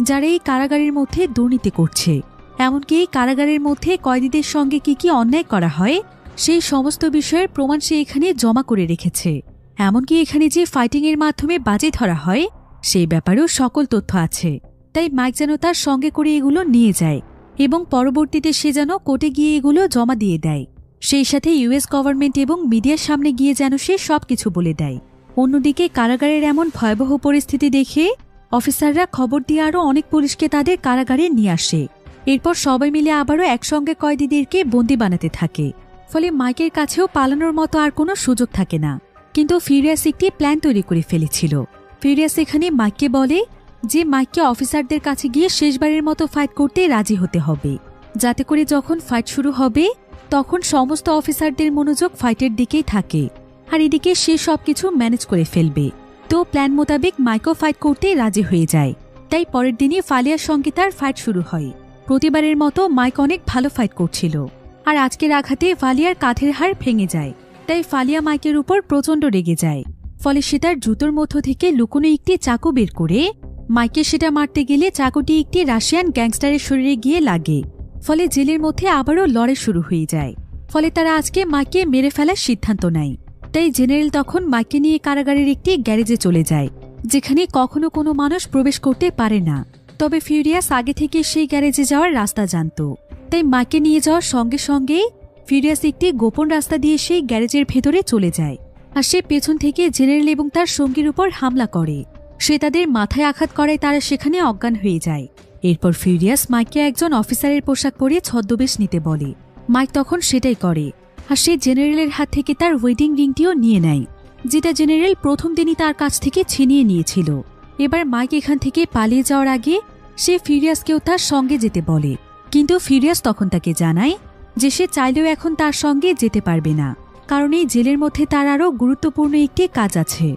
যারা এই কারাগারের মধ্যে দুর্নীতি করছে, এমনকি এই কারাগারের মধ্যে কয়েদিদের সঙ্গে কি কি অন্যায় করা হয় সেই সমস্ত বিষয়ের প্রমাণ সে এখানে জমা করে রেখেছে। এমনকি এখানে যে ফাইটিংয়ের মাধ্যমে বাজি ধরা হয় সেই ব্যাপারেও সকল তথ্য আছে। তাই মাইক যেন তার সঙ্গে করে এগুলো নিয়ে যায় এবং পরবর্তীতে সে যেন কোর্টে গিয়ে এগুলো জমা দিয়ে দেয়। সেই সাথে ইউএস গভর্নমেন্ট এবং মিডিয়ার সামনে গিয়ে যেন সে সবকিছু বলে দেয়। অন্যদিকে কারাগারের এমন ভয়াবহ পরিস্থিতি দেখে অফিসাররা খবর দিয়ে আরও অনেক পুলিশকে তাদের কারাগারে নিয়ে আসে। এরপর সবাই মিলে আবারও একসঙ্গে কয়েদিদেরকে বন্দি বানাতে থাকে। ফলে মাইকের কাছেও পালানোর মতো আর কোনো সুযোগ থাকে না। কিন্তু ফিউরিয়াস একটি প্ল্যান তৈরি করে ফেলেছিল। ফিউরিয়াস এখানে মাইককে বলে যে মাইককে অফিসারদের কাছে গিয়ে শেষবারের মতো ফাইট করতে রাজি হতে হবে, যাতে করে যখন ফাইট শুরু হবে তখন সমস্ত অফিসারদের মনোযোগ ফাইটের দিকেই থাকে, আর এদিকে সে সবকিছু ম্যানেজ করে ফেলবে। তো প্ল্যান মোতাবেক মাইকও ফাইট করতে রাজি হয়ে যায়। তাই পরের দিনই ফালিয়ার সঙ্গে তার ফাইট শুরু হয়। প্রতিবারের মতো মাইক অনেক ভালো ফাইট করছিল, আর আজকের আঘাতে ফালিয়ার কাঁধের হাড় ভেঙে যায়। তাই ফালিয়া মাইকের উপর প্রচণ্ড রেগে যায়। ফলে সে তার জুতোর মধ্য থেকে লুকোনো একটি চাকু বের করে মাইকে সেটা মারতে গেলে চাকুটি একটি রাশিয়ান গ্যাংস্টারের শরীরে গিয়ে লাগে। ফলে জেলের মধ্যে আবারও লড়াই শুরু হয়ে যায়। ফলে তারা আজকে মাইককে মেরে ফেলার সিদ্ধান্ত নেয়। তাই জেনারেল তখন মাইককে নিয়ে কারাগারের একটি গ্যারেজে চলে যায়, যেখানে কখনো কোনো মানুষ প্রবেশ করতে পারে না। তবে ফিউরিয়াস আগে থেকে সেই গ্যারেজে যাওয়ার রাস্তা জানত। তাই মাইককে নিয়ে যাওয়ার সঙ্গে সঙ্গেই ফিউরিয়াস একটি গোপন রাস্তা দিয়ে সেই গ্যারেজের ভেতরে চলে যায়, আর সে পেছন থেকে জেনারেল এবং তার সঙ্গীর উপর হামলা করে। সে তাদের মাথায় আঘাত করায় তারা সেখানে অজ্ঞান হয়ে যায়। এরপর ফিউরিয়াস মাইককে একজন অফিসারের পোশাক পরে ছদ্মবেশ নিতে বলে। মাইক তখন সেটাই করে, আর সে জেনারেলের হাত থেকে তার ওয়েডিং রিংটিও নিয়ে নেয়, যেটা জেনারেল প্রথম দিনই তার কাছ থেকে ছিনিয়ে নিয়েছিল। এবার মাইক এখান থেকে পালিয়ে যাওয়ার আগে সে ফিউরিয়াসকেও তার সঙ্গে যেতে বলে, কিন্তু ফিউরিয়াস তখন তাকে জানায় যে সে চাইলেও এখন তার সঙ্গে যেতে পারবে না, কারণ এই জেলের মধ্যে তার আরও গুরুত্বপূর্ণ একটি কাজ আছে,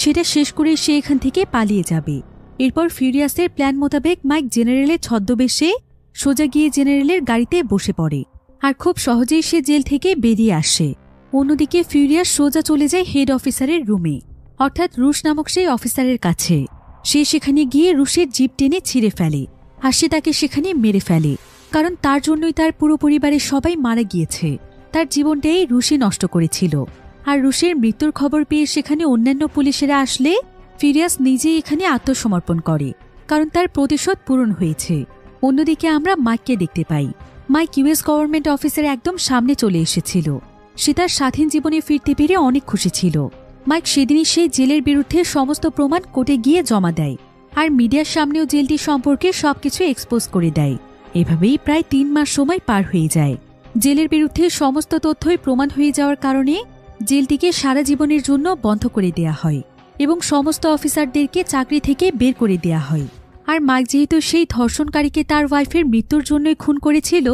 সেটা শেষ করে সে এখান থেকে পালিয়ে যাবে। এরপর ফিউরিয়াসের প্ল্যান মোতাবেক মাইক জেনারেলের ছদ্মবেশে সোজা গিয়ে জেনারেলের গাড়িতে বসে পড়ে, আর খুব সহজেই সে জেল থেকে বেরিয়ে আসে। অন্যদিকে ফিউরিয়াস সোজা চলে যায় হেড অফিসারের রুমে, অর্থাৎ রুশ নামক সেই অফিসারের কাছে। সে সেখানে গিয়ে রুশের জিপ টেনে ছিঁড়ে ফেলে, আর সে তাকে সেখানে মেরে ফেলে, কারণ তার জন্যই তার পুরো পরিবারের সবাই মারা গিয়েছে। তার জীবনটাই রুশই নষ্ট করেছিল। আর রুশের মৃত্যুর খবর পেয়ে সেখানে অন্যান্য পুলিশেরা আসলে ফিউরিয়াস নিজেই এখানে আত্মসমর্পণ করে, কারণ তার প্রতিশোধ পূরণ হয়েছে। অন্যদিকে আমরা মাইককে দেখতে পাই। মাইক ইউএস গভর্নমেন্ট অফিসের একদম সামনে চলে এসেছিল। সে তার স্বাধীন জীবনে ফিরতে পেরে অনেক খুশি ছিল। মাইক সেদিনই সেই জেলের বিরুদ্ধে সমস্ত প্রমাণ কোর্টে গিয়ে জমা দেয়, আর মিডিয়ার সামনেও জেলটি সম্পর্কে সবকিছু এক্সপোজ করে দেয়। এভাবেই প্রায় 3 মাস সময় পার হয়ে যায়। জেলের বিরুদ্ধে সমস্ত তথ্যই প্রমাণ হয়ে যাওয়ার কারণে জেলটিকে সারা জীবনের জন্য বন্ধ করে দেয়া হয় এবং সমস্ত অফিসারদেরকে চাকরি থেকে বের করে দেয়া হয়। আর মাইক যেহেতু সেই ধর্ষণকারীকে তার ওয়াইফের মৃত্যুর জন্যই খুন করেছিল,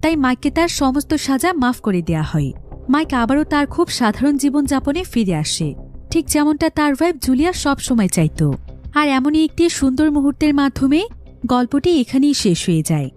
তাই মাইককে তার সমস্ত সাজা মাফ করে দেয়া হয়। মাইক আবারও তার খুব সাধারণ জীবনযাপনে ফিরে আসে, ঠিক যেমনটা তার ওয়াইফ জুলিয়া সব সময় চাইত। আর এমনই একটি সুন্দর মুহূর্তের মাধ্যমে গল্পটি এখানেই শেষ হয়ে যায়।